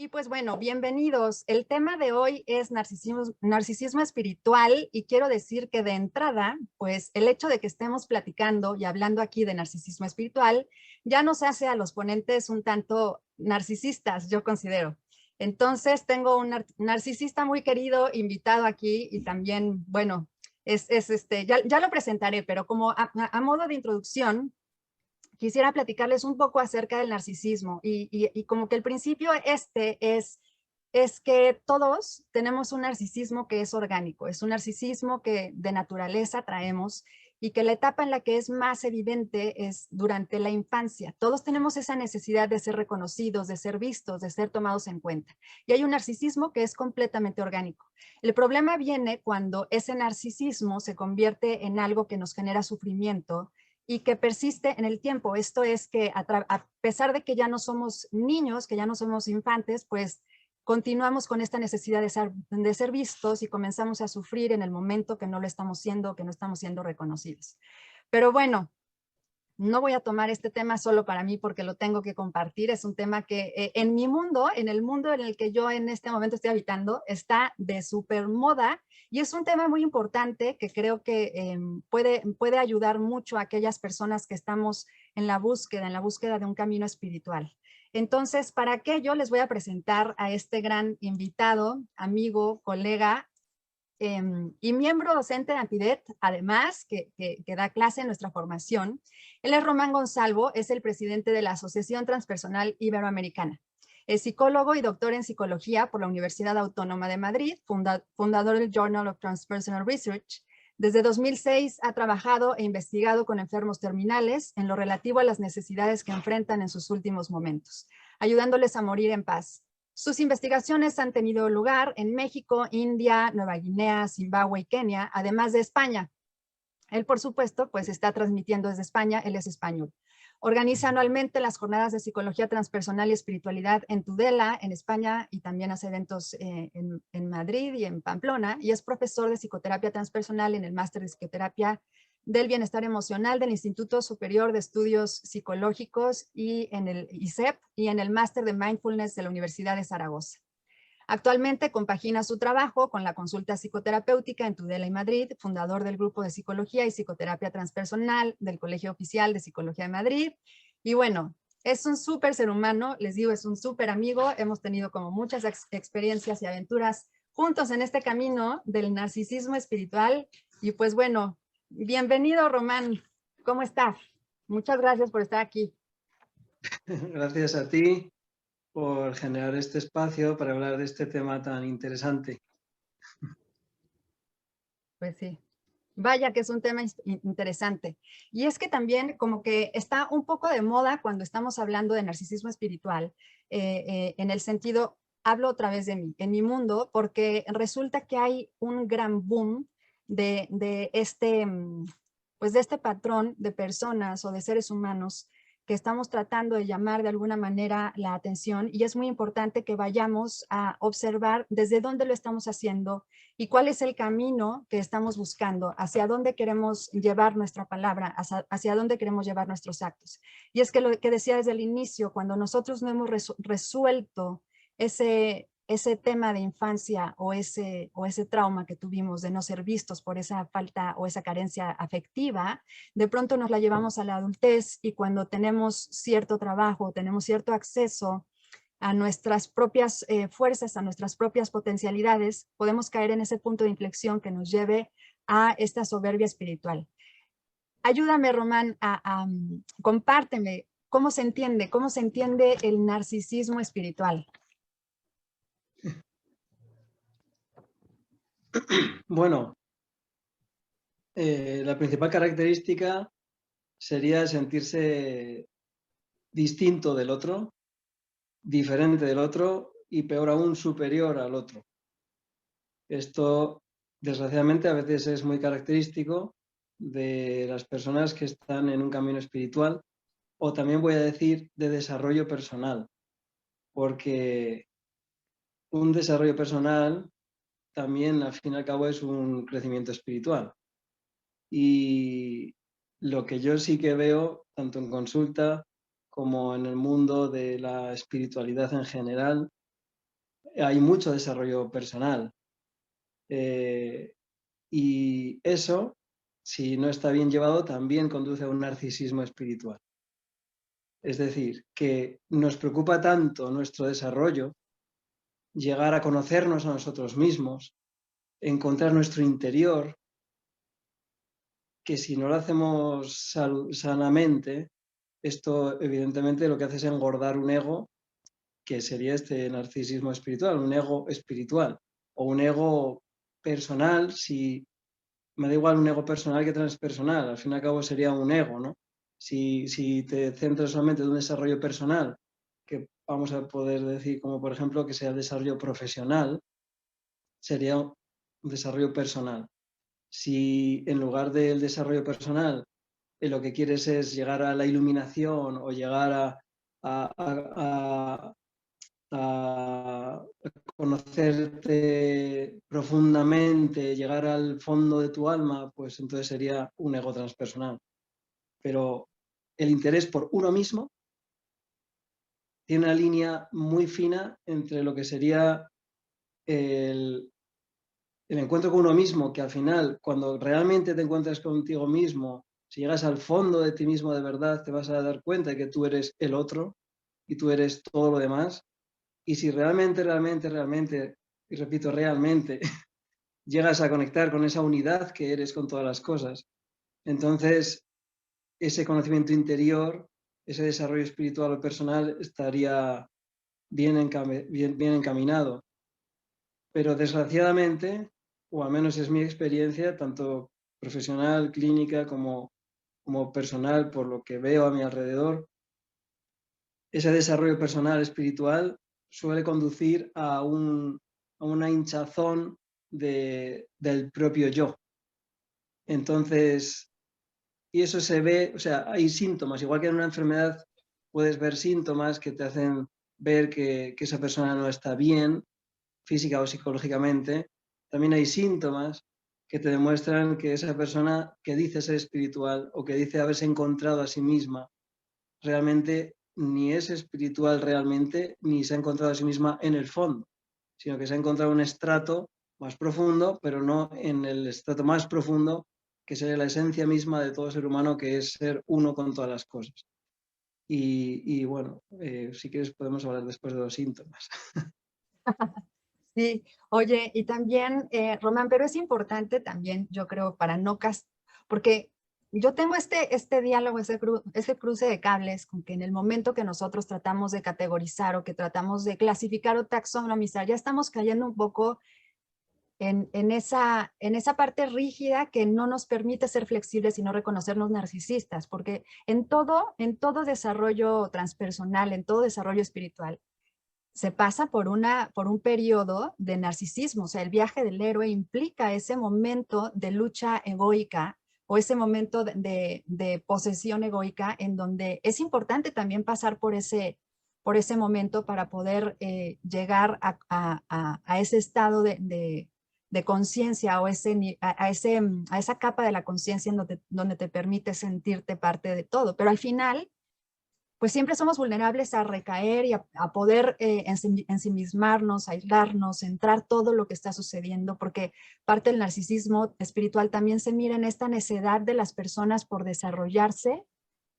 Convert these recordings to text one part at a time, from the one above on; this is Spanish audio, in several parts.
Y pues bueno, bienvenidos. El tema de hoy es narcisismo espiritual y quiero decir que de entrada, pues el hecho de que estemos platicando y hablando aquí de narcisismo espiritual ya nos hace a los ponentes un tanto narcisistas, yo considero. Entonces tengo un narcisista muy querido invitado aquí y también, bueno, ya lo presentaré, pero como a modo de introducción, quisiera platicarles un poco acerca del narcisismo y como que el principio es que todos tenemos un narcisismo que es orgánico, es un narcisismo que de naturaleza traemos y que la etapa en la que es más evidente es durante la infancia. Todos tenemos esa necesidad de ser reconocidos, de ser vistos, de ser tomados en cuenta. Y hay un narcisismo que es completamente orgánico. El problema viene cuando ese narcisismo se convierte en algo que nos genera sufrimiento y que persiste en el tiempo. Esto es que a pesar de que ya no somos niños, que ya no somos infantes, pues continuamos con esta necesidad de ser vistos y comenzamos a sufrir en el momento que no lo estamos siendo, que no estamos siendo reconocidos. Pero bueno, no voy a tomar este tema solo para mí porque lo tengo que compartir. Es un tema que en mi mundo, en el mundo en el que yo en este momento estoy habitando, está de súper moda y es un tema muy importante que creo que puede ayudar mucho a aquellas personas que estamos en la búsqueda de un camino espiritual. Entonces, para aquello les voy a presentar a este gran invitado, amigo, colega, y miembro docente de AMPIDET, además, que da clase en nuestra formación. Él es Román Gonzalvo, es el presidente de la Asociación Transpersonal Iberoamericana. Es psicólogo y doctor en psicología por la Universidad Autónoma de Madrid, fundador del Journal of Transpersonal Research. Desde 2006 ha trabajado e investigado con enfermos terminales en lo relativo a las necesidades que enfrentan en sus últimos momentos, ayudándoles a morir en paz. Sus investigaciones han tenido lugar en México, India, Nueva Guinea, Zimbabue y Kenia, además de España. Él, por supuesto, pues está transmitiendo desde España, él es español. Organiza anualmente las jornadas de psicología transpersonal y espiritualidad en Tudela, en España, y también hace eventos en Madrid y en Pamplona, y es profesor de psicoterapia transpersonal en el máster de psicoterapia del bienestar emocional del Instituto Superior de Estudios Psicológicos y en el ISEP y en el máster de mindfulness de la Universidad de Zaragoza. Actualmente compagina su trabajo con la consulta psicoterapéutica en Tudela y Madrid, fundador del grupo de psicología y psicoterapia transpersonal del Colegio Oficial de Psicología de Madrid. Y bueno, es un súper ser humano, les digo, es un súper amigo. Hemos tenido como muchas experiencias y aventuras juntos en este camino del narcisismo espiritual. Y pues bueno, bienvenido, Román. ¿Cómo estás? Muchas gracias por estar aquí. Gracias a ti por generar este espacio para hablar de este tema tan interesante. Pues sí. Vaya que es un tema interesante. Y es que también como que está un poco de moda cuando estamos hablando de narcisismo espiritual, en el sentido, hablo otra vez de mí, en mi mundo, porque resulta que hay un gran boom de este, pues de este patrón de personas o de seres humanos que estamos tratando de llamar de alguna manera la atención, y es muy importante que vayamos a observar desde dónde lo estamos haciendo y cuál es el camino que estamos buscando, hacia dónde queremos llevar nuestra palabra, hacia dónde queremos llevar nuestros actos. Y es que lo que decía desde el inicio, cuando nosotros no hemos resuelto ese tema de infancia o ese trauma que tuvimos de no ser vistos por esa falta o esa carencia afectiva, de pronto nos la llevamos a la adultez, y cuando tenemos cierto trabajo, tenemos cierto acceso a nuestras propias fuerzas, a nuestras propias potencialidades, podemos caer en ese punto de inflexión que nos lleve a esta soberbia espiritual. Ayúdame, Román, compárteme cómo se entiende el narcisismo espiritual. Bueno, la principal característica sería sentirse distinto del otro, diferente del otro y peor aún superior al otro. Esto, desgraciadamente, a veces es muy característico de las personas que están en un camino espiritual, o también voy a decir de desarrollo personal, porque un desarrollo personal también al fin y al cabo es un crecimiento espiritual. Y lo que yo sí que veo, tanto en consulta como en el mundo de la espiritualidad en general, hay mucho desarrollo personal. Y eso, si no está bien llevado, también conduce a un narcisismo espiritual. Es decir, que nos preocupa tanto nuestro desarrollo, llegar a conocernos a nosotros mismos, encontrar nuestro interior, que si no lo hacemos sanamente, esto evidentemente lo que hace es engordar un ego, que sería este narcisismo espiritual, un ego espiritual o un ego personal. Si me da igual un ego personal que transpersonal, al fin y al cabo sería un ego, ¿no? Si te centras solamente en un desarrollo personal, que vamos a poder decir como por ejemplo que sea el desarrollo profesional, sería un desarrollo personal. Si en lugar del desarrollo personal lo que quieres es llegar a la iluminación o llegar a conocerte profundamente, llegar al fondo de tu alma, pues entonces sería un ego transpersonal. Pero el interés por uno mismo tiene una línea muy fina entre lo que sería el encuentro con uno mismo, que al final, cuando realmente te encuentras contigo mismo, si llegas al fondo de ti mismo de verdad, te vas a dar cuenta de que tú eres el otro y tú eres todo lo demás. Y si realmente, y repito, realmente, llegas a conectar con esa unidad que eres con todas las cosas, entonces ese conocimiento interior, ese desarrollo espiritual o personal estaría bien encaminado. Pero desgraciadamente, o al menos es mi experiencia, tanto profesional, clínica, como personal, por lo que veo a mi alrededor, ese desarrollo personal, espiritual, suele conducir a una hinchazón del propio yo. Entonces, y eso se ve, o sea, hay síntomas, igual que en una enfermedad puedes ver síntomas que te hacen ver que esa persona no está bien, física o psicológicamente, también hay síntomas que te demuestran que esa persona que dice ser espiritual o que dice haberse encontrado a sí misma, realmente ni es espiritual realmente, ni se ha encontrado a sí misma en el fondo, sino que se ha encontrado un estrato más profundo, pero no en el estrato más profundo, que sería la esencia misma de todo ser humano, que es ser uno con todas las cosas. Y bueno, si quieres podemos hablar después de los síntomas. Sí, oye, y también, Román, pero es importante también, yo creo, para no porque yo tengo este diálogo, ese cruce de cables, con que en el momento que nosotros tratamos de categorizar o que tratamos de clasificar o taxonomizar, ya estamos cayendo un poco en esa parte rígida que no nos permite ser flexibles y no reconocernos narcisistas, porque en todo desarrollo transpersonal, en todo desarrollo espiritual, se pasa por un periodo de narcisismo. O sea, el viaje del héroe implica ese momento de lucha egoica o ese momento de posesión egoica en donde es importante también pasar por ese momento para poder llegar a ese estado de conciencia o a esa capa de la conciencia en donde te permite sentirte parte de todo. Pero al final, pues siempre somos vulnerables a recaer y a poder ensimismarnos, aislarnos, centrar todo lo que está sucediendo, porque parte del narcisismo espiritual también se mira en esta necedad de las personas por desarrollarse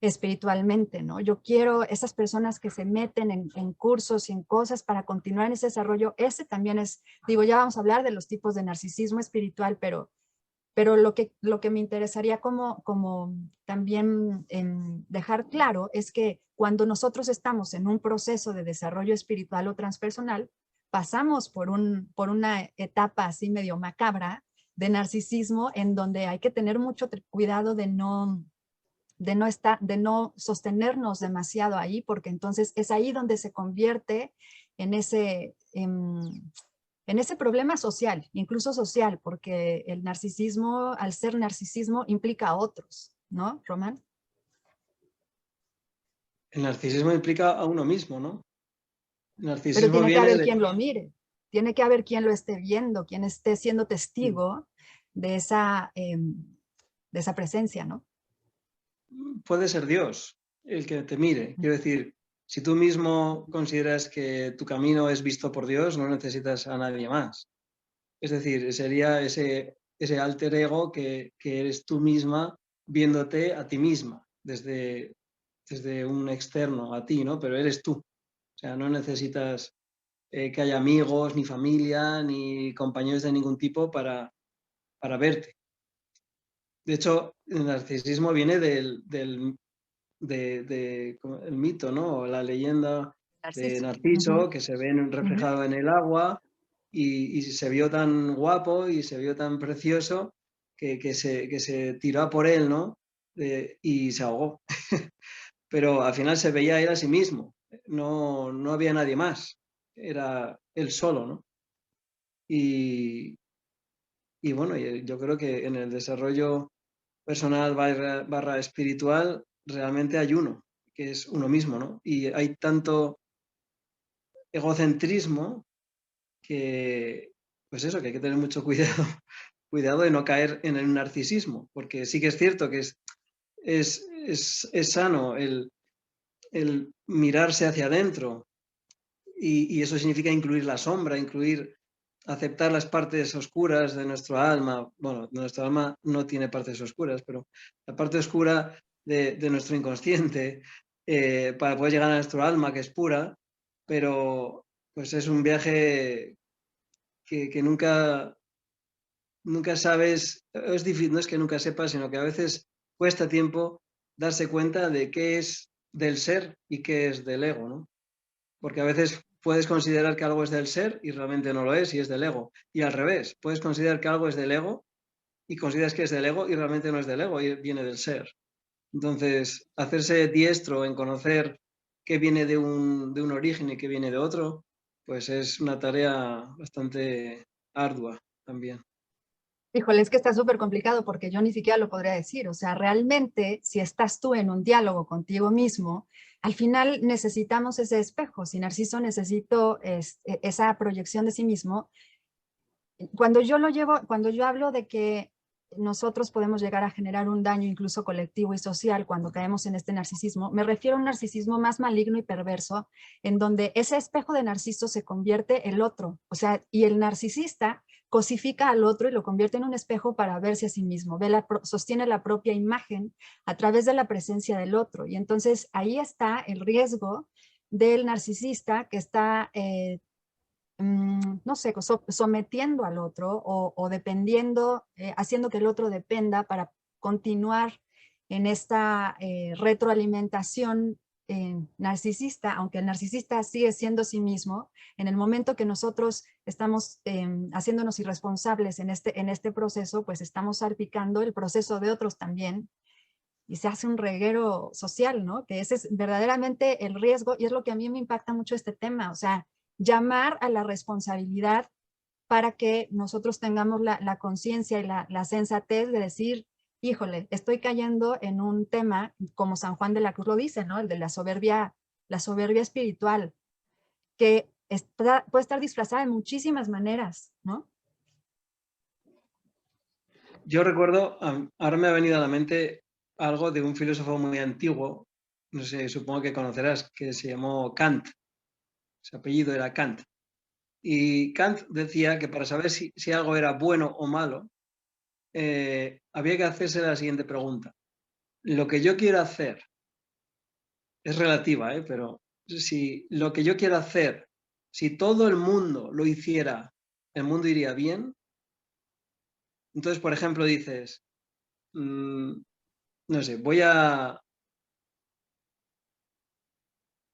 espiritualmente, ¿no? Yo quiero esas personas que se meten en cursos y en cosas para continuar en ese desarrollo. Ese también es, digo, ya vamos a hablar de los tipos de narcisismo espiritual, pero lo que me interesaría como también dejar claro es que cuando nosotros estamos en un proceso de desarrollo espiritual o transpersonal, pasamos por una etapa así medio macabra de narcisismo en donde hay que tener mucho cuidado de no sostenernos demasiado ahí, porque entonces es ahí donde se convierte en en ese problema social, incluso social, porque el narcisismo, al ser narcisismo, implica a otros, ¿no, Román? El narcisismo implica a uno mismo, ¿no? El Pero narcisismo tiene que viene haber de... quien lo mire, tiene que haber quien lo esté viendo, quien esté siendo testigo de esa presencia, ¿no? Puede ser Dios el que te mire. Quiero decir, Si tú mismo consideras que tu camino es visto por Dios, no necesitas a nadie más. Es decir, sería ese alter ego que eres tú misma viéndote a ti misma desde un externo a ti, ¿no? Pero eres tú. O sea, no necesitas que haya amigos, ni familia, ni compañeros de ningún tipo para verte. De hecho, el narcisismo viene del el mito, ¿no? La leyenda de Narciso. Narciso, que se ve Ujú. reflejado en el agua y se vio tan guapo y se vio tan precioso que se tiró a por él, ¿no? Y se ahogó. Pero al final se veía él a sí mismo, no había nadie más, era él solo, ¿no? Y, y bueno, yo creo que en el desarrollo personal barra espiritual realmente hay uno, que es uno mismo, ¿no? Y hay tanto egocentrismo que, pues eso, que hay que tener mucho cuidado, cuidado de no caer en el narcisismo, porque sí que es cierto que es sano el mirarse hacia adentro y eso significa incluir la sombra, aceptar las partes oscuras de nuestro alma. Bueno, nuestra alma no tiene partes oscuras, pero la parte oscura de nuestro inconsciente para poder llegar a nuestro alma, que es pura, pero pues es un viaje que nunca sabes, es difícil, no es que nunca sepas, sino que a veces cuesta tiempo darse cuenta de qué es del ser y qué es del ego, ¿no? Porque a veces puedes considerar que algo es del ser y realmente no lo es y es del ego. Y al revés, puedes considerar que algo es del ego y consideras que es del ego y realmente no es del ego y viene del ser. Entonces, hacerse diestro en conocer qué viene de un origen y qué viene de otro, pues es una tarea bastante ardua también. Híjole, es que está súper complicado porque yo ni siquiera lo podría decir. O sea, realmente, si estás tú en un diálogo contigo mismo, al final necesitamos ese espejo. Si Narciso necesito esa proyección de sí mismo, cuando yo hablo de que nosotros podemos llegar a generar un daño incluso colectivo y social cuando caemos en este narcisismo, me refiero a un narcisismo más maligno y perverso, en donde ese espejo de narciso se convierte el otro, o sea, y el narcisista cosifica al otro y lo convierte en un espejo para verse a sí mismo, sostiene la propia imagen a través de la presencia del otro, y entonces ahí está el riesgo del narcisista que está no sé, sometiendo al otro o dependiendo, haciendo que el otro dependa para continuar en esta retroalimentación narcisista, aunque el narcisista sigue siendo sí mismo, en el momento que nosotros estamos haciéndonos irresponsables en este proceso, pues estamos salpicando el proceso de otros también y se hace un reguero social, ¿no? Que ese es verdaderamente el riesgo y es lo que a mí me impacta mucho este tema, o sea, llamar a la responsabilidad para que nosotros tengamos la conciencia y la sensatez de decir, híjole, estoy cayendo en un tema, como San Juan de la Cruz lo dice, ¿no? El de la soberbia espiritual, que puede estar disfrazada de muchísimas maneras, ¿no? Yo recuerdo, ahora me ha venido a la mente algo de un filósofo muy antiguo, no sé, supongo que conocerás, que se llamó Kant. Su apellido era Kant. Y Kant decía que para saber si algo era bueno o malo, había que hacerse la siguiente pregunta. Lo que yo quiero hacer es relativa, pero si lo que yo quiero hacer, si todo el mundo lo hiciera, el mundo iría bien. Entonces, por ejemplo, dices, no sé,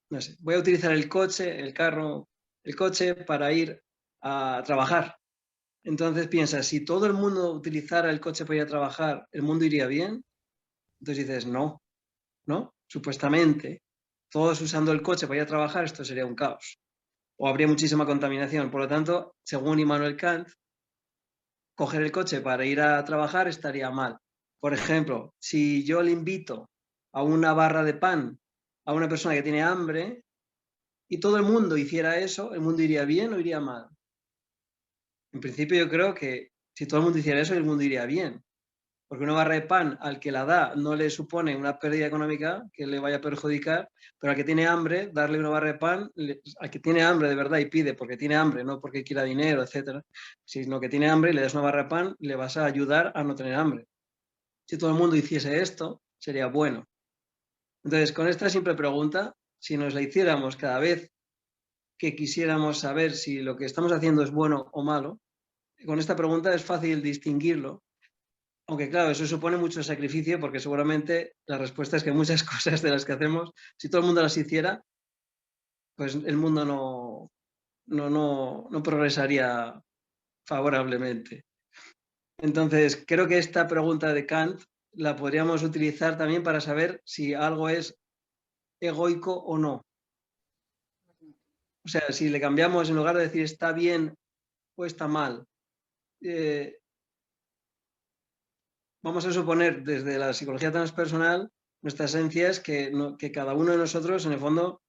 no sé, voy a utilizar el coche, el carro, el coche para ir a trabajar. Entonces piensas, si todo el mundo utilizara el coche para ir a trabajar, ¿el mundo iría bien? Entonces dices, no, ¿no? Supuestamente, todos usando el coche para ir a trabajar, esto sería un caos. O habría muchísima contaminación. Por lo tanto, según Immanuel Kant, coger el coche para ir a trabajar estaría mal. Por ejemplo, si yo le invito a una barra de pan a una persona que tiene hambre y todo el mundo hiciera eso, ¿el mundo iría bien o iría mal? En principio yo creo que si todo el mundo hiciera eso, el mundo iría bien, porque una barra de pan al que la da no le supone una pérdida económica que le vaya a perjudicar, pero al que tiene hambre, darle una barra de pan, al que tiene hambre de verdad y pide porque tiene hambre, no porque quiera dinero, etcétera, sino que tiene hambre y le das una barra de pan, le vas a ayudar a no tener hambre. Si todo el mundo hiciese esto, sería bueno. Entonces, con esta simple pregunta, si nos la hiciéramos cada vez que quisiéramos saber si lo que estamos haciendo es bueno o malo, con esta pregunta es fácil distinguirlo. Aunque claro, eso supone mucho sacrificio porque seguramente la respuesta es que muchas cosas de las que hacemos, si todo el mundo las hiciera, pues el mundo no progresaría favorablemente. Entonces, creo que esta pregunta de Kant la podríamos utilizar también para saber si algo es egoico o no. O sea, si le cambiamos, en lugar de decir está bien o está mal, vamos a suponer desde la psicología transpersonal, nuestra esencia es que cada uno de nosotros, en el fondo,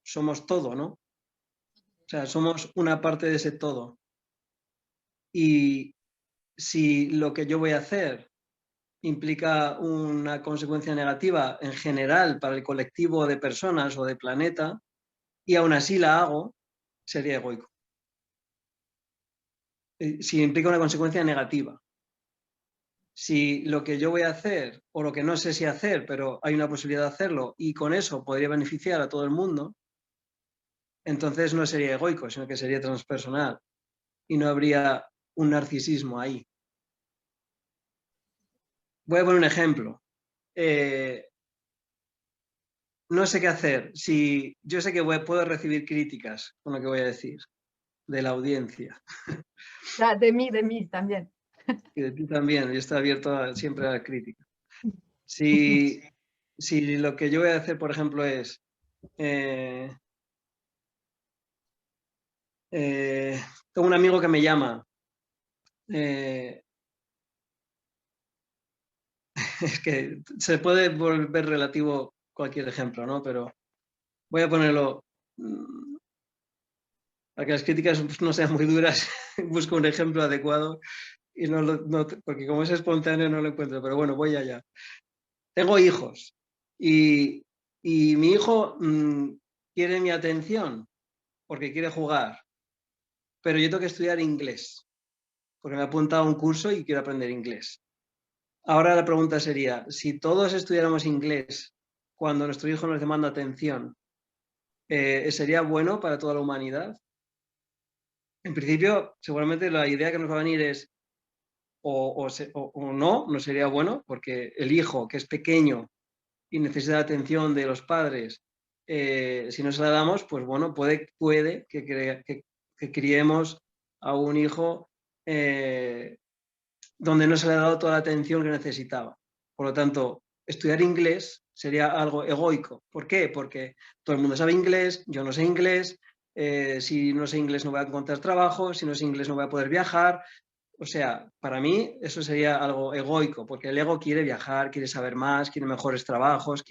somos todo, ¿no? O sea, somos una parte de ese todo. Y si lo que yo voy a hacer implica una consecuencia negativa en general para el colectivo de personas o de planeta, y aún así la hago, sería egoico. Si implica una consecuencia negativa. Si lo que yo voy a hacer, o lo que no sé si hacer, pero hay una posibilidad de hacerlo, y con eso podría beneficiar a todo el mundo, entonces no sería egoico, sino que sería transpersonal. Y no habría un narcisismo ahí. Voy a poner un ejemplo. No sé qué hacer. Si yo sé que puedo recibir críticas con lo que voy a decir, de la audiencia. De mí también. Y de ti también. Yo estoy abierto siempre a la crítica. Si lo que yo voy a hacer, por ejemplo, es tengo un amigo que me llama. Es que se puede volver relativo cualquier ejemplo, ¿no? Pero voy a ponerlo para que las críticas no sean muy duras. Busco un ejemplo adecuado y porque como es espontáneo no lo encuentro, pero bueno, voy allá. Tengo hijos y mi hijo quiere mi atención porque quiere jugar, pero yo tengo que estudiar inglés porque me he apuntado a un curso y quiero aprender inglés. Ahora la pregunta sería, si todos estudiáramos inglés cuando nuestro hijo nos demanda atención, ¿sería bueno para toda la humanidad? En principio, seguramente la idea que nos va a venir es o no sería bueno, porque el hijo que es pequeño y necesita la atención de los padres, si no se la damos, pues bueno, puede que criemos a un hijo donde no se le ha dado toda la atención que necesitaba. Por lo tanto, estudiar inglés sería algo egoico. ¿Por qué? Porque todo el mundo sabe inglés, yo no sé inglés, si no sé inglés no voy a encontrar trabajo, si no sé inglés no voy a poder viajar. O sea, para mí eso sería algo egoico, porque el ego quiere viajar, quiere saber más, quiere mejores trabajos,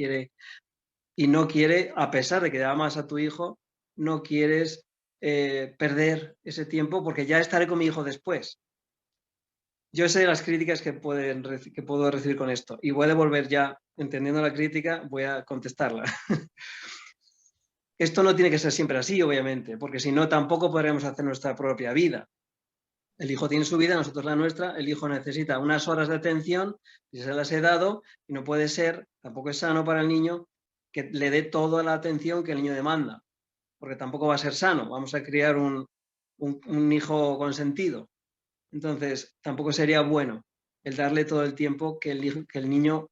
y no quiere, a pesar de que amas a tu hijo, no quieres perder ese tiempo porque ya estaré con mi hijo después. Yo sé las críticas que puedo recibir con esto y voy a devolver ya, entendiendo la crítica, voy a contestarla. Esto no tiene que ser siempre así, obviamente, porque si no tampoco podremos hacer nuestra propia vida. El hijo tiene su vida, nosotros la nuestra, el hijo necesita unas horas de atención, y se las he dado, y no puede ser, tampoco es sano para el niño, que le dé toda la atención que el niño demanda, porque tampoco va a ser sano, vamos a criar un hijo consentido. Entonces, tampoco sería bueno el darle todo el tiempo que el niño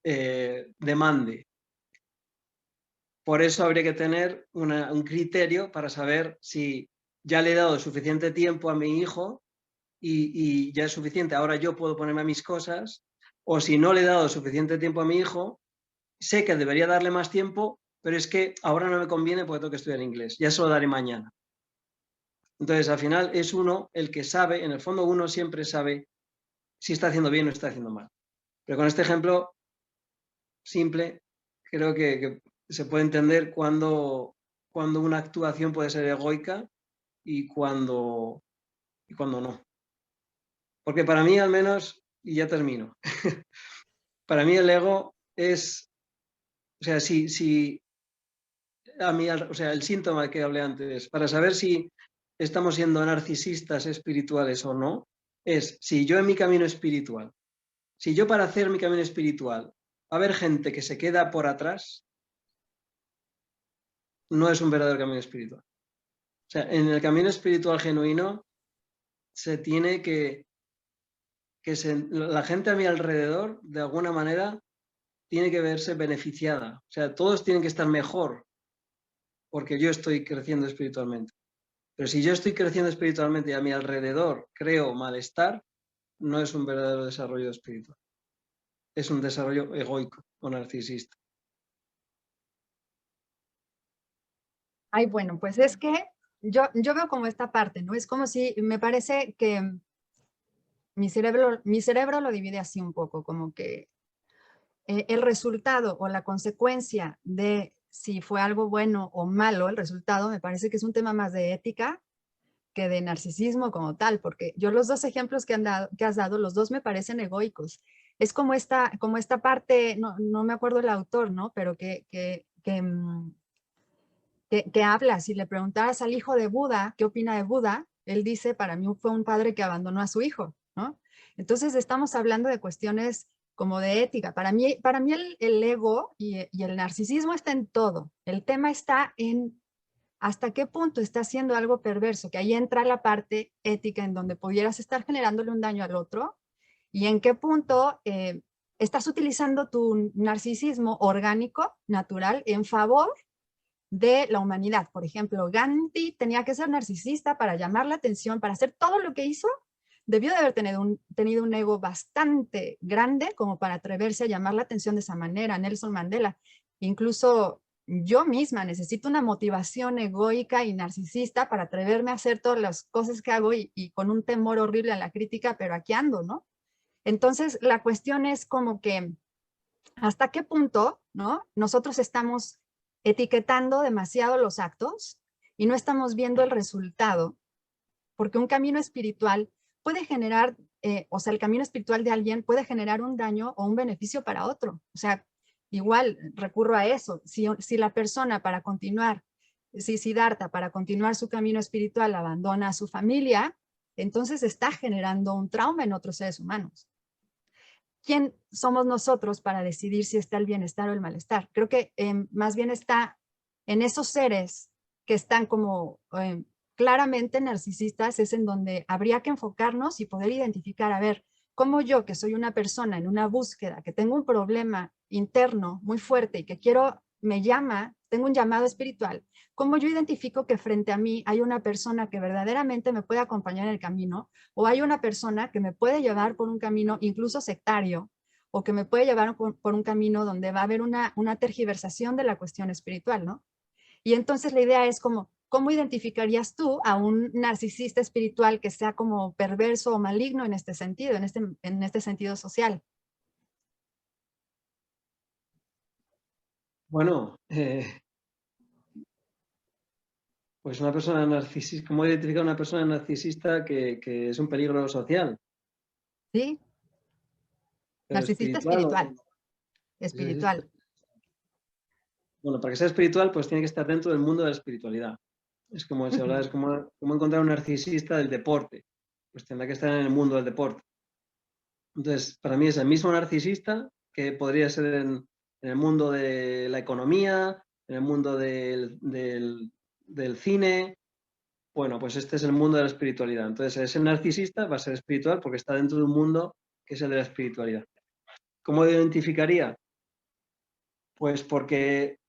demande. Por eso habría que tener un criterio para saber si ya le he dado suficiente tiempo a mi hijo y ya es suficiente, ahora yo puedo ponerme a mis cosas, o si no le he dado suficiente tiempo a mi hijo, sé que debería darle más tiempo, pero es que ahora no me conviene porque tengo que estudiar inglés, ya se lo daré mañana. Entonces, al final es uno el que sabe, en el fondo uno siempre sabe si está haciendo bien o está haciendo mal. Pero con este ejemplo simple, creo que se puede entender cuando una actuación puede ser egoica y cuando no. Porque para mí, al menos, y ya termino. Para mí el ego es, o sea, o sea, el síntoma que hablé antes, para saber si estamos siendo narcisistas espirituales o no, es si yo en mi camino espiritual, si yo para hacer mi camino espiritual, va a haber gente que se queda por atrás, no es un verdadero camino espiritual. O sea, en el camino espiritual genuino se tiene la gente a mi alrededor, de alguna manera, tiene que verse beneficiada. O sea, todos tienen que estar mejor porque yo estoy creciendo espiritualmente. Pero si yo estoy creciendo espiritualmente y a mi alrededor creo malestar, no es un verdadero desarrollo espiritual. Es un desarrollo egoico o narcisista. Ay, bueno, pues es que yo veo como esta parte, ¿no? Es como si me parece que mi cerebro lo divide así un poco, como que el resultado o la consecuencia de si fue algo bueno o malo, el resultado me parece que es un tema más de ética que de narcisismo como tal, porque yo los dos ejemplos que has dado, los dos me parecen egoicos. Es como esta parte, no me acuerdo el autor, ¿no? Pero que habla, si le preguntaras al hijo de Buda, ¿qué opina de Buda? Él dice, para mí fue un padre que abandonó a su hijo, ¿no? Entonces estamos hablando de cuestiones como de ética. Para mí el ego y el narcisismo está en todo. El tema está en hasta qué punto está haciendo algo perverso, que ahí entra la parte ética en donde pudieras estar generándole un daño al otro y en qué punto estás utilizando tu narcisismo orgánico, natural, en favor de la humanidad. Por ejemplo, Gandhi tenía que ser narcisista para llamar la atención, para hacer todo lo que hizo. Debió de haber tenido un ego bastante grande como para atreverse a llamar la atención de esa manera. Nelson Mandela, incluso yo misma necesito una motivación egoica y narcisista para atreverme a hacer todas las cosas que hago y con un temor horrible a la crítica, pero aquí ando, ¿no? Entonces, la cuestión es como que hasta qué punto, ¿no? Nosotros estamos etiquetando demasiado los actos y no estamos viendo el resultado, porque un camino espiritual puede generar, o sea, el camino espiritual de alguien puede generar un daño o un beneficio para otro. O sea, igual recurro a eso. Si la persona para continuar, si Siddhartha para continuar su camino espiritual abandona a su familia, entonces está generando un trauma en otros seres humanos. ¿Quién somos nosotros para decidir si está el bienestar o el malestar? Creo que más bien está en esos seres que están como claramente narcisistas, es en donde habría que enfocarnos y poder identificar, a ver, cómo yo, que soy una persona en una búsqueda, que tengo un problema interno muy fuerte y que tengo un llamado espiritual, cómo yo identifico que frente a mí hay una persona que verdaderamente me puede acompañar en el camino o hay una persona que me puede llevar por un camino incluso sectario o que me puede llevar por un camino donde va a haber una tergiversación de la cuestión espiritual, ¿no? Y entonces la idea es como, ¿cómo identificarías tú a un narcisista espiritual que sea como perverso o maligno en este sentido, en este sentido social? Bueno, pues una persona narcisista, ¿cómo identificar a una persona narcisista que es un peligro social? ¿Sí? Pero Narcisista espiritual o... espiritual, espiritual. Bueno, para que sea espiritual, pues tiene que estar dentro del mundo de la espiritualidad. Es como si hablas, como encontrar un narcisista del deporte. Pues tendrá que estar en el mundo del deporte. Entonces, para mí es el mismo narcisista que podría ser en el mundo de la economía, en el mundo del cine. Bueno, pues este es el mundo de la espiritualidad. Entonces, ese narcisista va a ser espiritual porque está dentro de un mundo que es el de la espiritualidad. ¿Cómo lo identificaría? Pues porque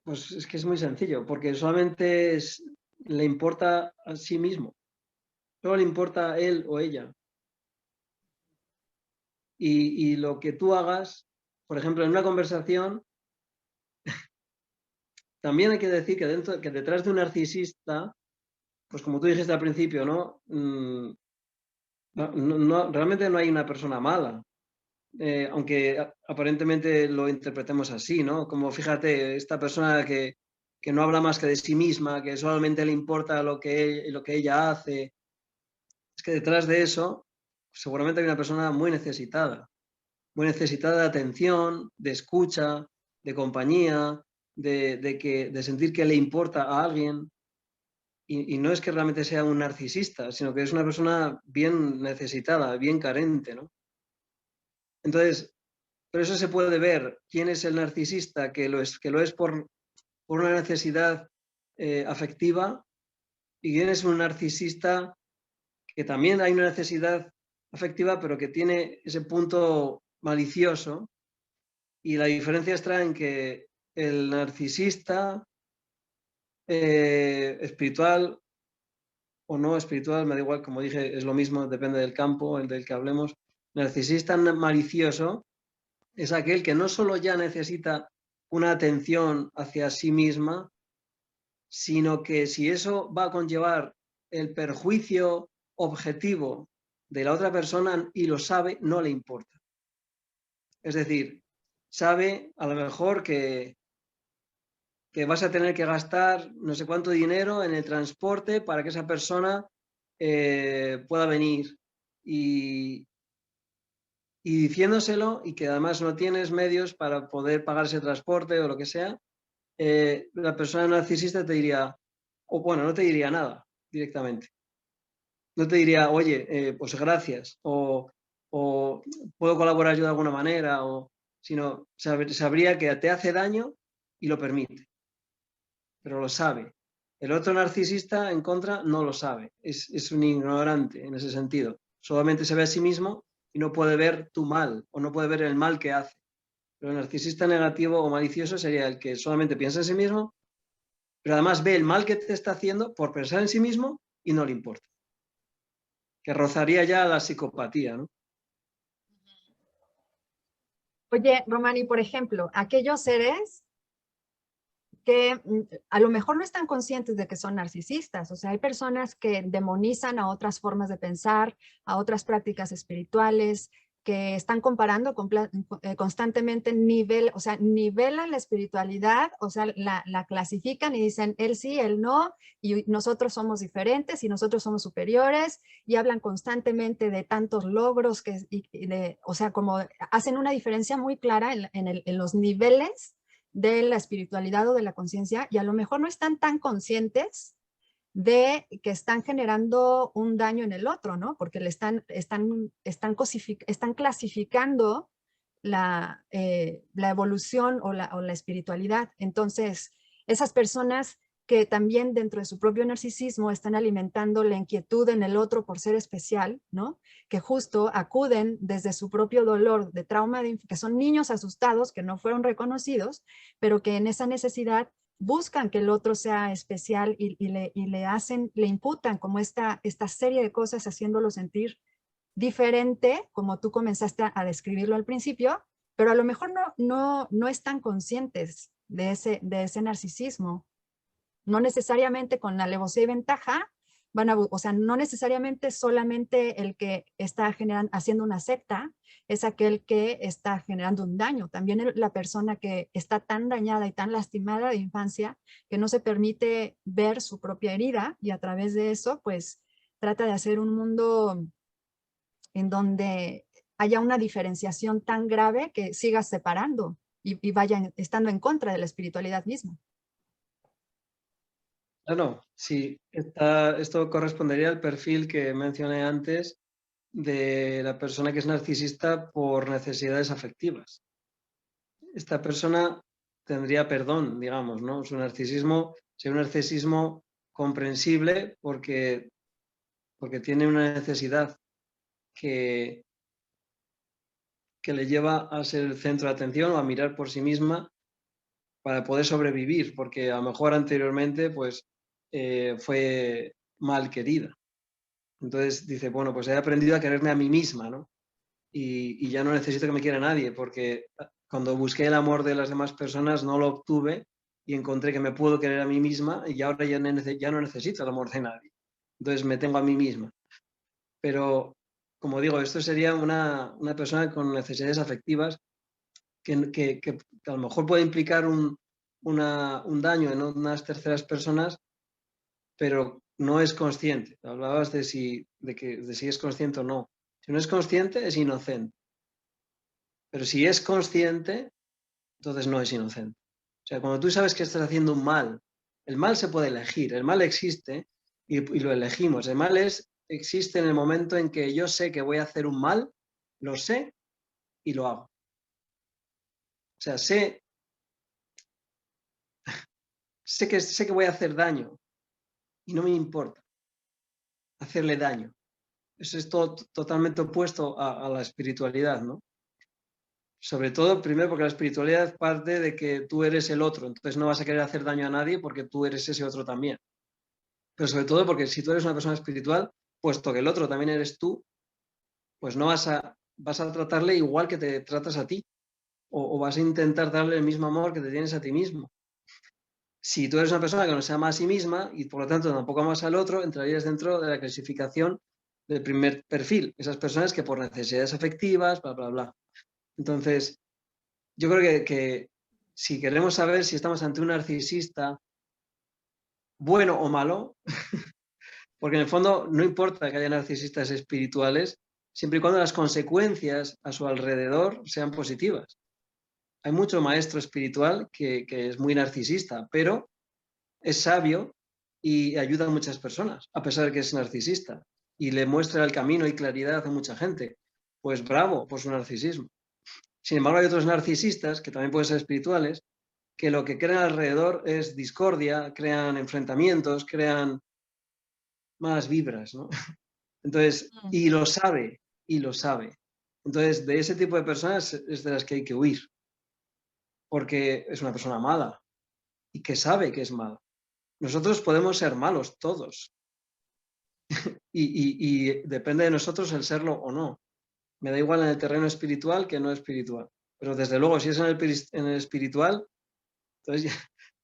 pues es que es muy sencillo, porque solamente le importa a sí mismo, solo le importa a él o ella. Y lo que tú hagas, por ejemplo, en una conversación, también hay que decir que detrás de un narcisista, pues como tú dijiste al principio, ¿no? Realmente no hay una persona mala, aunque aparentemente lo interpretemos así, ¿no? Como fíjate, esta persona que no habla más que de sí misma, que solamente le importa lo que ella hace. Es que detrás de eso, seguramente hay una persona muy necesitada de atención, de escucha, de compañía, de sentir que le importa a alguien. Y no es que realmente sea un narcisista, sino que es una persona bien necesitada, bien carente, ¿no? Entonces, pero eso se puede ver quién es el narcisista que lo es por una necesidad afectiva, y quién es un narcisista que también hay una necesidad afectiva, pero que tiene ese punto malicioso. Y la diferencia está en que el narcisista espiritual o no espiritual, me da igual, como dije, es lo mismo, depende del campo, el del que hablemos. Narcisista malicioso es aquel que no solo ya necesita una atención hacia sí misma, sino que si eso va a conllevar el perjuicio objetivo de la otra persona y lo sabe, no le importa. Es decir, sabe a lo mejor que vas a tener que gastar no sé cuánto dinero en el transporte para que esa persona pueda venir, y diciéndoselo, y que además no tienes medios para poder pagar ese transporte o lo que sea, la persona narcisista te diría, o bueno, no te diría nada directamente. No te diría, oye, pues gracias, o puedo colaborar yo de alguna manera, sino sabría que te hace daño y lo permite, pero lo sabe. El otro narcisista en contra no lo sabe, es un ignorante en ese sentido. Solamente se ve a sí mismo y no puede ver tu mal, o no puede ver el mal que hace. Pero el narcisista negativo o malicioso sería el que solamente piensa en sí mismo, pero además ve el mal que te está haciendo por pensar en sí mismo y no le importa. Que rozaría ya la psicopatía, ¿no? Oye, Romani, por ejemplo, aquellos seres que a lo mejor no están conscientes de que son narcisistas. O sea, hay personas que demonizan a otras formas de pensar, a otras prácticas espirituales, que están comparando constantemente o sea, nivelan la espiritualidad, o sea, la clasifican y dicen él sí, él no, y nosotros somos diferentes y nosotros somos superiores, y hablan constantemente de tantos logros o sea, como hacen una diferencia muy clara en los niveles de la espiritualidad o de la conciencia, y a lo mejor no están tan conscientes de que están generando un daño en el otro, ¿no? Porque están clasificando la evolución o la espiritualidad. Entonces, esas personas que también dentro de su propio narcisismo están alimentando la inquietud en el otro por ser especial, ¿no? Que justo acuden desde su propio dolor de trauma, que son niños asustados que no fueron reconocidos, pero que en esa necesidad buscan que el otro sea especial le imputan como esta serie de cosas haciéndolo sentir diferente, como tú comenzaste a describirlo al principio, pero a lo mejor no están conscientes de ese narcisismo. No necesariamente con la alevosía y ventaja o sea, no necesariamente solamente el que está haciendo una secta es aquel que está generando un daño. También la persona que está tan dañada y tan lastimada de infancia que no se permite ver su propia herida, y a través de eso, pues, trata de hacer un mundo en donde haya una diferenciación tan grave que siga separando y vayan estando en contra de la espiritualidad misma. Claro, sí, esto correspondería al perfil que mencioné antes de la persona que es narcisista por necesidades afectivas. Esta persona tendría perdón, digamos, ¿no? Su narcisismo sería un narcisismo comprensible porque tiene una necesidad que le lleva a ser el centro de atención o a mirar por sí misma para poder sobrevivir, porque a lo mejor anteriormente pues fue mal querida. Entonces dice, bueno, pues he aprendido a quererme a mí misma, ¿no? Y ya no necesito que me quiera nadie, porque cuando busqué el amor de las demás personas no lo obtuve y encontré que me puedo querer a mí misma, y ahora ya no necesito el amor de nadie. Entonces me tengo a mí misma. Pero, como digo, esto sería una persona con necesidades afectivas que a lo mejor puede implicar un daño en unas terceras personas, pero no es consciente. Hablabas de si es consciente o no. Si no es consciente, es inocente. Pero si es consciente, entonces no es inocente. O sea, cuando tú sabes que estás haciendo un mal, el mal se puede elegir, el mal existe y lo elegimos. El mal existe en el momento en que yo sé que voy a hacer un mal, lo sé y lo hago. O sea, sé que voy a hacer daño y no me importa hacerle daño. Eso es todo totalmente opuesto a la espiritualidad, ¿no? Sobre todo, primero, porque la espiritualidad parte de que tú eres el otro, entonces no vas a querer hacer daño a nadie porque tú eres ese otro también. Pero sobre todo porque si tú eres una persona espiritual, puesto que el otro también eres tú, pues no vas a tratarle igual que te tratas a ti, o vas a intentar darle el mismo amor que te tienes a ti mismo. Si tú eres una persona que no se ama a sí misma y por lo tanto tampoco amas al otro, entrarías dentro de la clasificación del primer perfil, esas personas que por necesidades afectivas, bla, bla, bla. Entonces, yo creo que si queremos saber si estamos ante un narcisista bueno o malo, porque en el fondo no importa que haya narcisistas espirituales, siempre y cuando las consecuencias a su alrededor sean positivas. Hay mucho maestro espiritual que es muy narcisista, pero es sabio y ayuda a muchas personas, a pesar de que es narcisista, y le muestra el camino y claridad a mucha gente. Pues bravo por su narcisismo. Sin embargo, hay otros narcisistas, que también pueden ser espirituales, que lo que crean alrededor es discordia, crean enfrentamientos, crean malas vibras, ¿no? Entonces, y lo sabe. Entonces, de ese tipo de personas es de las que hay que huir, porque es una persona mala y que sabe que es mala. Nosotros podemos ser malos todos y depende de nosotros el serlo o no. Me da igual en el terreno espiritual que no espiritual. Pero desde luego, si es en el espiritual, entonces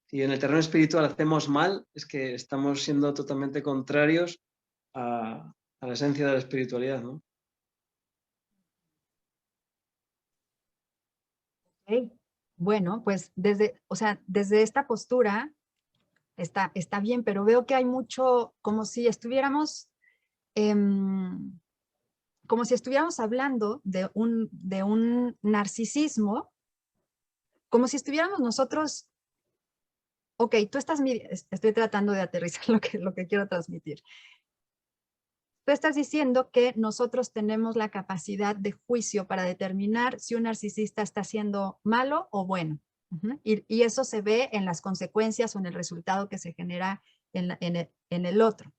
si en el terreno espiritual hacemos mal, es que estamos siendo totalmente contrarios a la esencia de la espiritualidad, ¿no? Ok. Bueno, pues desde, o sea, desde esta postura está bien, pero veo que hay mucho, em, como si estuviéramos hablando de un narcisismo, como si estuviéramos nosotros, ok, estoy tratando de aterrizar lo que quiero transmitir. Tú estás diciendo que nosotros tenemos la capacidad de juicio para determinar si un narcisista está siendo malo o bueno. Y eso se ve en las consecuencias o en el resultado que se genera en el otro.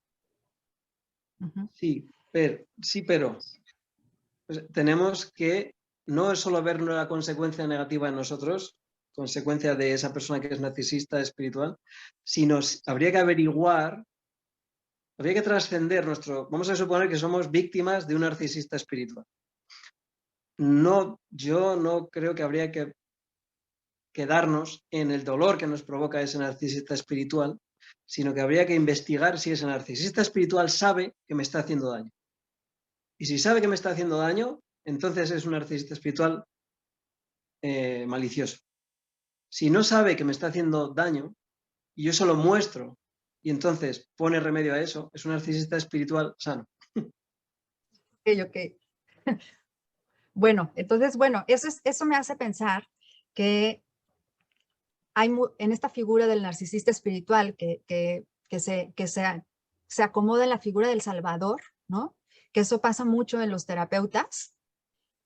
Pero pues, tenemos que no es solo ver la consecuencia negativa en nosotros, consecuencia de esa persona que es narcisista espiritual, sino habría que averiguar, habría que trascender vamos a suponer que somos víctimas de un narcisista espiritual. No, yo no creo que habría que quedarnos en el dolor que nos provoca ese narcisista espiritual, sino que habría que investigar si ese narcisista espiritual sabe que me está haciendo daño. Y si sabe que me está haciendo daño, entonces es un narcisista espiritual malicioso. Si no sabe que me está haciendo daño y yo solo muestro y entonces pone remedio a eso, es un narcisista espiritual sano. Ok, ok. Bueno, entonces, bueno, eso me hace pensar que hay en esta figura del narcisista espiritual se acomoda en la figura del Salvador, ¿no? Que eso pasa mucho en los terapeutas.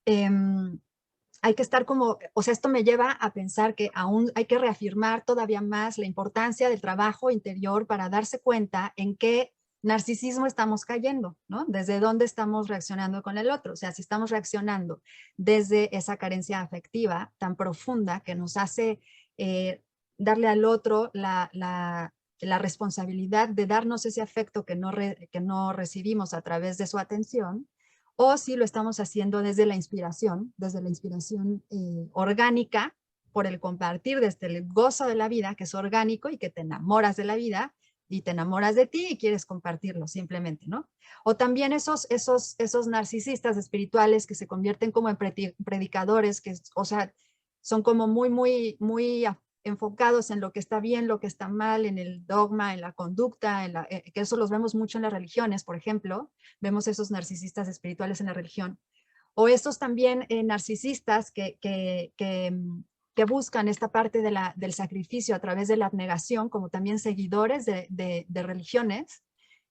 Hay que estar como, o sea, esto me lleva a pensar que aún hay que reafirmar todavía más la importancia del trabajo interior para darse cuenta en qué narcisismo estamos cayendo, ¿no? Desde dónde estamos reaccionando con el otro. O sea, si estamos reaccionando desde esa carencia afectiva tan profunda que nos hace darle al otro la responsabilidad de darnos ese afecto que no recibimos a través de su atención, o si lo estamos haciendo desde la inspiración orgánica, por el compartir desde el gozo de la vida, que es orgánico y que te enamoras de la vida y te enamoras de ti y quieres compartirlo simplemente, ¿no? O también esos narcisistas espirituales que se convierten como en predicadores, que, o sea, son como muy enfocados en lo que está bien, lo que está mal, en el dogma, en la conducta, que eso los vemos mucho en las religiones, por ejemplo, vemos esos narcisistas espirituales en la religión, o estos también narcisistas que buscan esta parte del sacrificio a través de la abnegación, como también seguidores de religiones,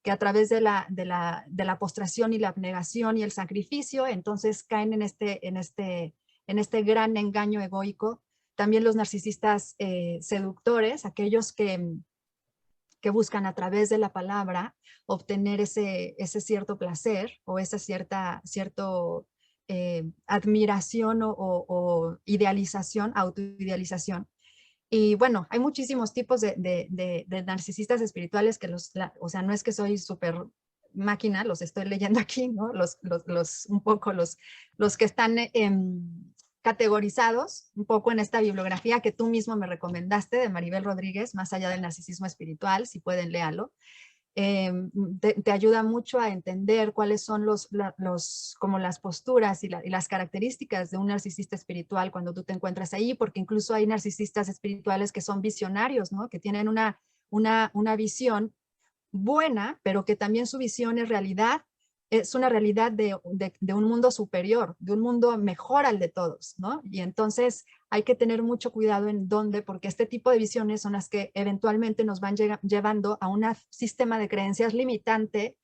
que a través de la postración y la abnegación y el sacrificio, entonces caen en este gran engaño egoico. También los narcisistas seductores, aquellos que buscan a través de la palabra obtener ese cierto placer o esa cierto admiración o idealización, autoidealización. Y bueno, hay muchísimos tipos de narcisistas espirituales que o sea, no es que soy súper máquina, los estoy leyendo aquí, ¿no? Un poco los que están categorizados un poco en esta bibliografía que tú mismo me recomendaste de Maribel Rodríguez, Más allá del narcisismo espiritual, si pueden léalo. Te ayuda mucho a entender cuáles son como las posturas y las características de un narcisista espiritual cuando tú te encuentras ahí, porque incluso hay narcisistas espirituales que son visionarios, ¿no? Que tienen una visión buena, pero que también su visión es una realidad de un mundo superior, de un mundo mejor al de todos, ¿no? Y entonces hay que tener mucho cuidado en dónde, porque este tipo de visiones son las que eventualmente nos van llevando a un sistema de creencias limitante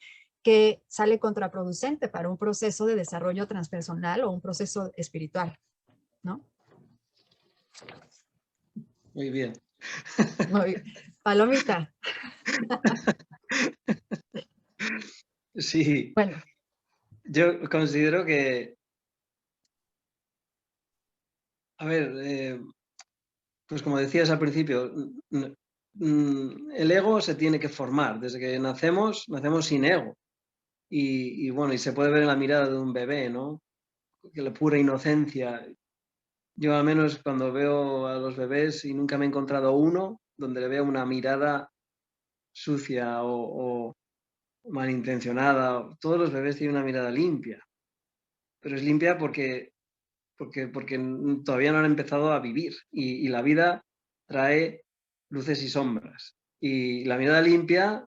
que sale contraproducente para un proceso de desarrollo transpersonal o un proceso espiritual, ¿no? Muy bien. Muy, palomita. Sí, bueno, yo considero que, a ver, pues como decías al principio, el ego se tiene que formar. Desde que nacemos sin ego. Y bueno, y se puede ver en la mirada de un bebé, ¿no? Que la pura inocencia. Yo al menos cuando veo a los bebés, y nunca me he encontrado uno donde le veo una mirada sucia o malintencionada. Todos los bebés tienen una mirada limpia, pero es limpia porque todavía no han empezado a vivir y la vida trae luces y sombras. Y la mirada limpia,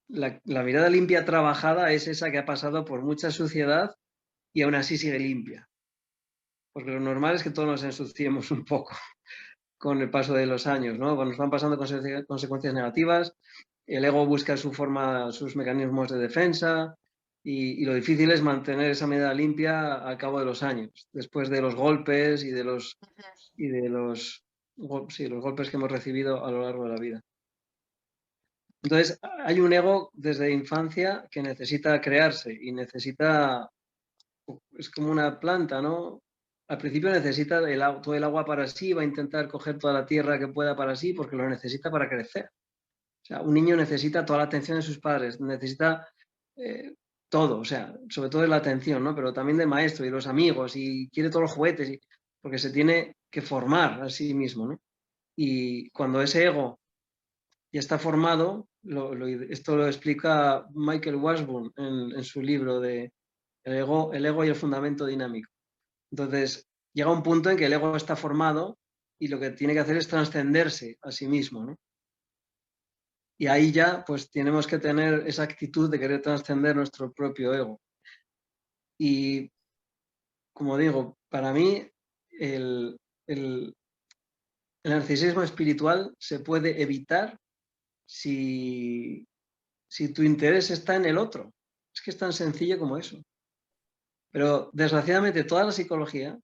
la mirada limpia trabajada es esa que ha pasado por mucha suciedad y aún así sigue limpia. Porque lo normal es que todos nos ensuciemos un poco con el paso de los años, ¿no? Cuando nos van pasando consecuencias negativas, el ego busca su forma, sus mecanismos de defensa y lo difícil es mantener esa mirada limpia al cabo de los años, después de los golpes y de los golpes que hemos recibido a lo largo de la vida. Entonces, hay un ego desde infancia que necesita crearse y necesita, es como una planta, ¿no? Al principio necesita todo el agua para sí, va a intentar coger toda la tierra que pueda para sí porque lo necesita para crecer. O sea, un niño necesita toda la atención de sus padres, necesita todo, o sea, sobre todo la atención, ¿no? Pero también del maestro y de los amigos y quiere todos los juguetes porque se tiene que formar a sí mismo, ¿no? Y cuando ese ego ya está formado, esto lo explica Michael Washburn en su libro de el ego y el fundamento dinámico. Entonces, llega un punto en que el ego está formado y lo que tiene que hacer es trascenderse a sí mismo, ¿no? Y ahí ya, pues, tenemos que tener esa actitud de querer trascender nuestro propio ego. Y, como digo, para mí el narcisismo espiritual se puede evitar si tu interés está en el otro. Es que es tan sencillo como eso. Pero, desgraciadamente, toda la psicología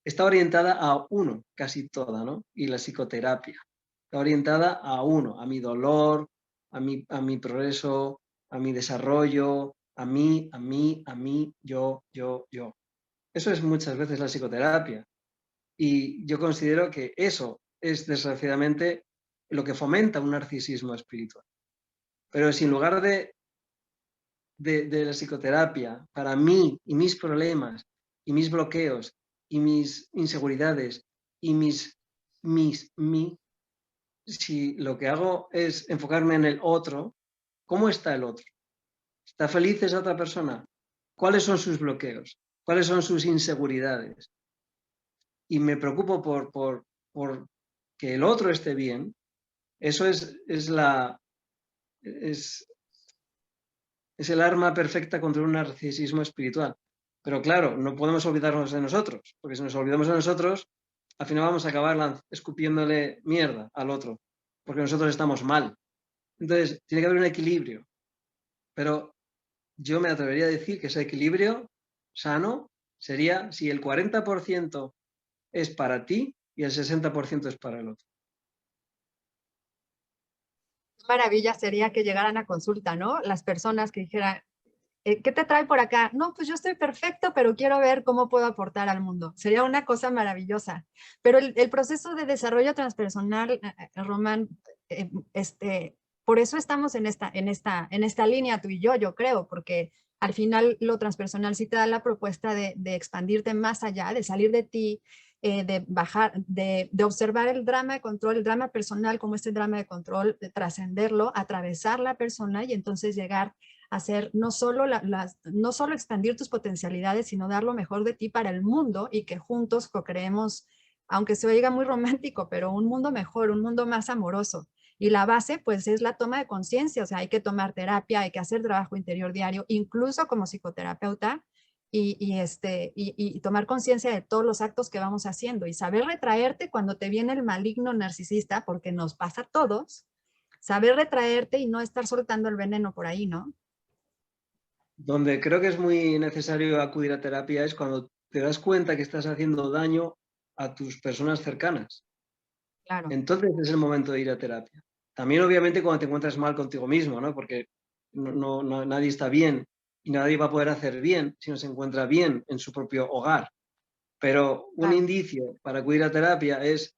está orientada a uno, casi toda, ¿no? Y la psicoterapia está orientada a uno, a mi dolor, a mi progreso, a mi desarrollo, a mí, yo. Eso es muchas veces la psicoterapia. Y yo considero que eso es, desgraciadamente, lo que fomenta un narcisismo espiritual. Pero si en lugar de la psicoterapia, para mí y mis problemas y mis bloqueos y mis inseguridades y si lo que hago es enfocarme en el otro, ¿cómo está el otro? ¿Está feliz esa otra persona? ¿Cuáles son sus bloqueos? cuáles son sus inseguridades. Y me preocupo por que el otro esté bien. Eso es el arma perfecta contra un narcisismo espiritual. Pero claro, no podemos olvidarnos de nosotros, porque si nos olvidamos de nosotros, al final vamos a acabar escupiéndole mierda al otro, porque nosotros estamos mal. Entonces, tiene que haber un equilibrio. Pero yo me atrevería a decir que ese equilibrio sano sería si el 40% es para ti y el 60% es para el otro. Maravilla sería que llegaran a consulta, ¿no? Las personas que dijeran, ¿qué te trae por acá? No, pues yo estoy perfecto, pero quiero ver cómo puedo aportar al mundo. Sería una cosa maravillosa. Pero el proceso de desarrollo transpersonal, Román, por eso estamos en esta línea tú y yo creo, porque al final lo transpersonal sí te da la propuesta de expandirte más allá, de salir de ti, de bajar, de observar el drama de control, el drama personal como este drama de control, de trascenderlo, atravesar la persona y entonces llegar hacer no solo, no solo expandir tus potencialidades, sino dar lo mejor de ti para el mundo y que juntos co-creemos, aunque se oiga muy romántico, pero un mundo mejor, un mundo más amoroso. Y la base, pues, es la toma de conciencia, o sea, hay que tomar terapia, hay que hacer trabajo interior diario, incluso como psicoterapeuta, y tomar conciencia de todos los actos que vamos haciendo y saber retraerte cuando te viene el maligno narcisista, porque nos pasa a todos, saber retraerte y no estar soltando el veneno por ahí, ¿no? Donde creo que es muy necesario acudir a terapia es cuando te das cuenta que estás haciendo daño a tus personas cercanas. Claro. Entonces es el momento de ir a terapia. También, obviamente, cuando te encuentras mal contigo mismo, ¿no? Porque nadie está bien y nadie va a poder hacer bien si no se encuentra bien en su propio hogar. Pero un Claro. indicio para acudir a terapia es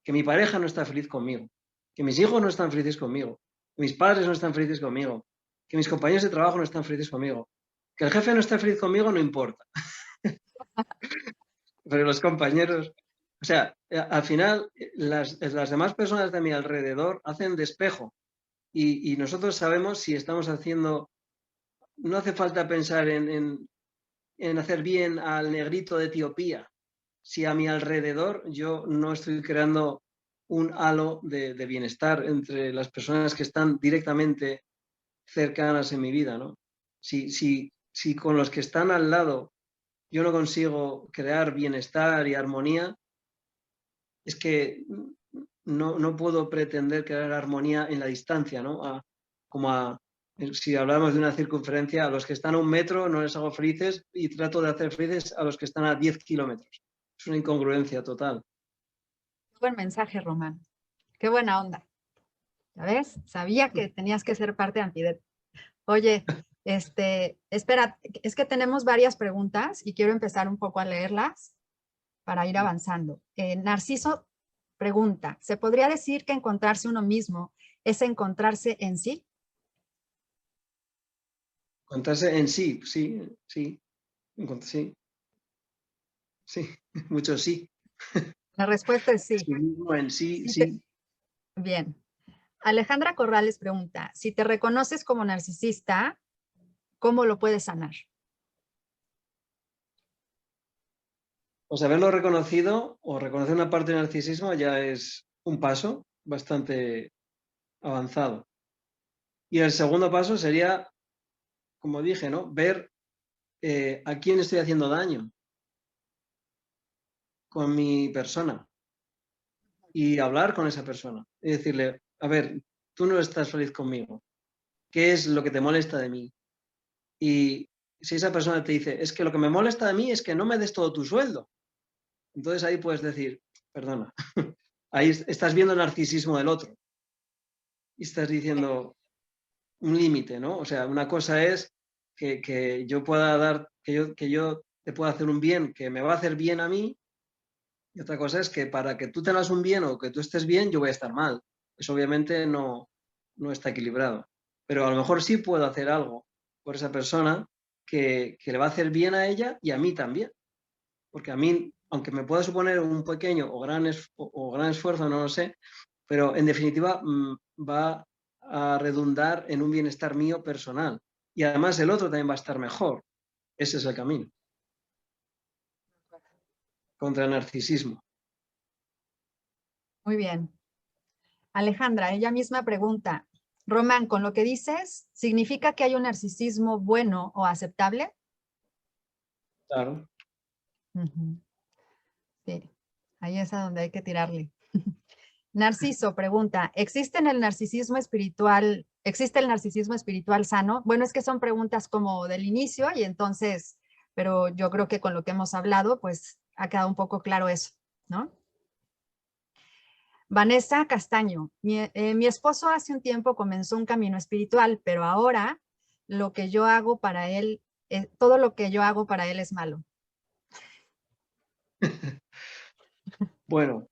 que mi pareja no está feliz conmigo, que mis hijos no están felices conmigo, que mis padres no están felices conmigo, que mis compañeros de trabajo no están felices conmigo, que el jefe no está feliz conmigo no importa, pero los compañeros, o sea, al final las demás personas de mi alrededor hacen de espejo y nosotros sabemos si estamos haciendo, no hace falta pensar en hacer bien al negrito de Etiopía, si a mi alrededor yo no estoy creando un halo de bienestar entre las personas que están directamente cercanas en mi vida, ¿no? Si con los que están al lado yo no consigo crear bienestar y armonía, es que no puedo pretender crear armonía en la distancia, ¿no? Si hablamos de una circunferencia, a los que están a 1 metro no les hago felices y trato de hacer felices a los que están a 10 kilómetros. Es una incongruencia total. Buen mensaje, Román. Qué buena onda. ¿Ya ves? Sabía que tenías que ser parte de Antidet. Oye, espera, es que tenemos varias preguntas y quiero empezar un poco a leerlas para ir avanzando. Narciso pregunta, ¿se podría decir que encontrarse uno mismo es encontrarse en sí? Encontrarse en sí, sí, sí, sí, sí, mucho sí. La respuesta es sí. Sí mismo en sí, Sí sí. bien. Alejandra Corrales pregunta, si te reconoces como narcisista, ¿cómo lo puedes sanar? Pues haberlo reconocido o reconocer una parte del narcisismo ya es un paso bastante avanzado. Y el segundo paso sería, como dije, ¿no? Ver a quién estoy haciendo daño con mi persona y hablar con esa persona y decirle, a ver, tú no estás feliz conmigo. ¿Qué es lo que te molesta de mí? Y si esa persona te dice, es que lo que me molesta de mí es que no me des todo tu sueldo. Entonces ahí puedes decir, perdona, ahí estás viendo el narcisismo del otro y estás diciendo un límite, ¿no? O sea, una cosa es que yo pueda dar, que yo te pueda hacer un bien que me va a hacer bien a mí, y otra cosa es que para que tú tengas un bien o que tú estés bien, yo voy a estar mal. Eso obviamente no está equilibrado. Pero a lo mejor sí puedo hacer algo por esa persona que le va a hacer bien a ella y a mí también. Porque a mí, aunque me pueda suponer un pequeño o gran esfuerzo, no lo sé, pero en definitiva va a redundar en un bienestar mío personal. Y además el otro también va a estar mejor. Ese es el camino. contra el narcisismo. Muy bien. Alejandra, ella misma pregunta, Román, con lo que dices, ¿significa que hay un narcisismo bueno o aceptable? Claro. Sí, ahí es a donde hay que tirarle. Narciso pregunta, ¿existe el narcisismo espiritual sano? Bueno, es que son preguntas como del inicio y entonces, pero yo creo que con lo que hemos hablado, pues ha quedado un poco claro eso, ¿no? Vanessa Castaño, mi esposo hace un tiempo comenzó un camino espiritual, pero ahora lo que yo hago para él, todo lo que yo hago para él es malo. Bueno,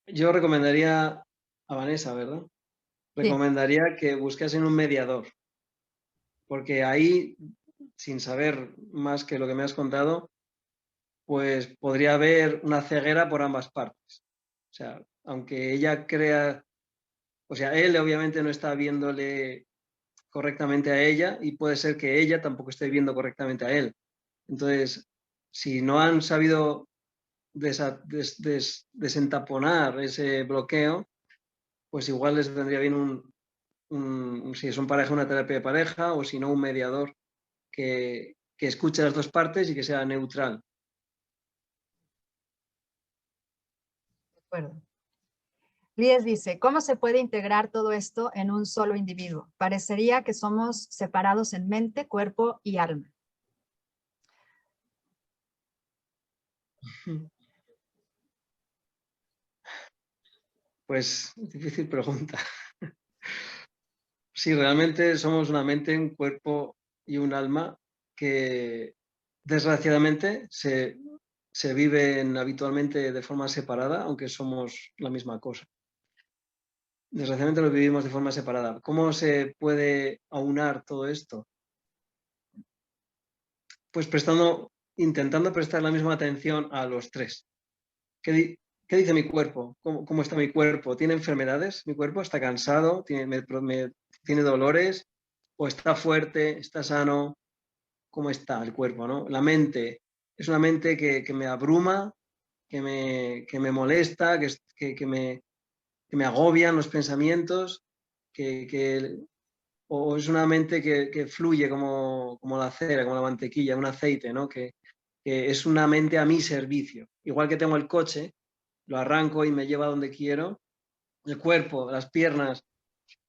yo recomendaría a Vanessa, ¿verdad? Sí, Recomendaría que buscasen un mediador, porque ahí, sin saber más que lo que me has contado, pues podría haber una ceguera por ambas partes. O sea, aunque ella crea, o sea, él obviamente no está viéndole correctamente a ella y puede ser que ella tampoco esté viendo correctamente a él. Entonces, si no han sabido desentaponar ese bloqueo, pues igual les vendría bien si son pareja, una terapia de pareja, o si no, un mediador que escuche las dos partes y que sea neutral. de acuerdo. Lies dice, ¿cómo se puede integrar todo esto en un solo individuo? Parecería que somos separados en mente, cuerpo y alma. Pues difícil pregunta. Sí, realmente somos una mente, un cuerpo y un alma que desgraciadamente se viven habitualmente de forma separada, aunque somos la misma cosa. Desgraciadamente lo vivimos de forma separada. ¿Cómo se puede aunar todo esto? Pues intentando prestar la misma atención a los tres. ¿Qué dice mi cuerpo? ¿Cómo está mi cuerpo? ¿Tiene enfermedades? ¿Mi cuerpo está cansado? ¿Tiene dolores? ¿O está fuerte? ¿Está sano? ¿Cómo está el cuerpo? ¿No? La mente es una mente que me abruma, que me molesta, que me agobian los pensamientos, o es una mente que fluye como la cera, como la mantequilla, un aceite, ¿no? Que es una mente a mi servicio. Igual que tengo el coche, lo arranco y me lleva a donde quiero. El cuerpo, las piernas,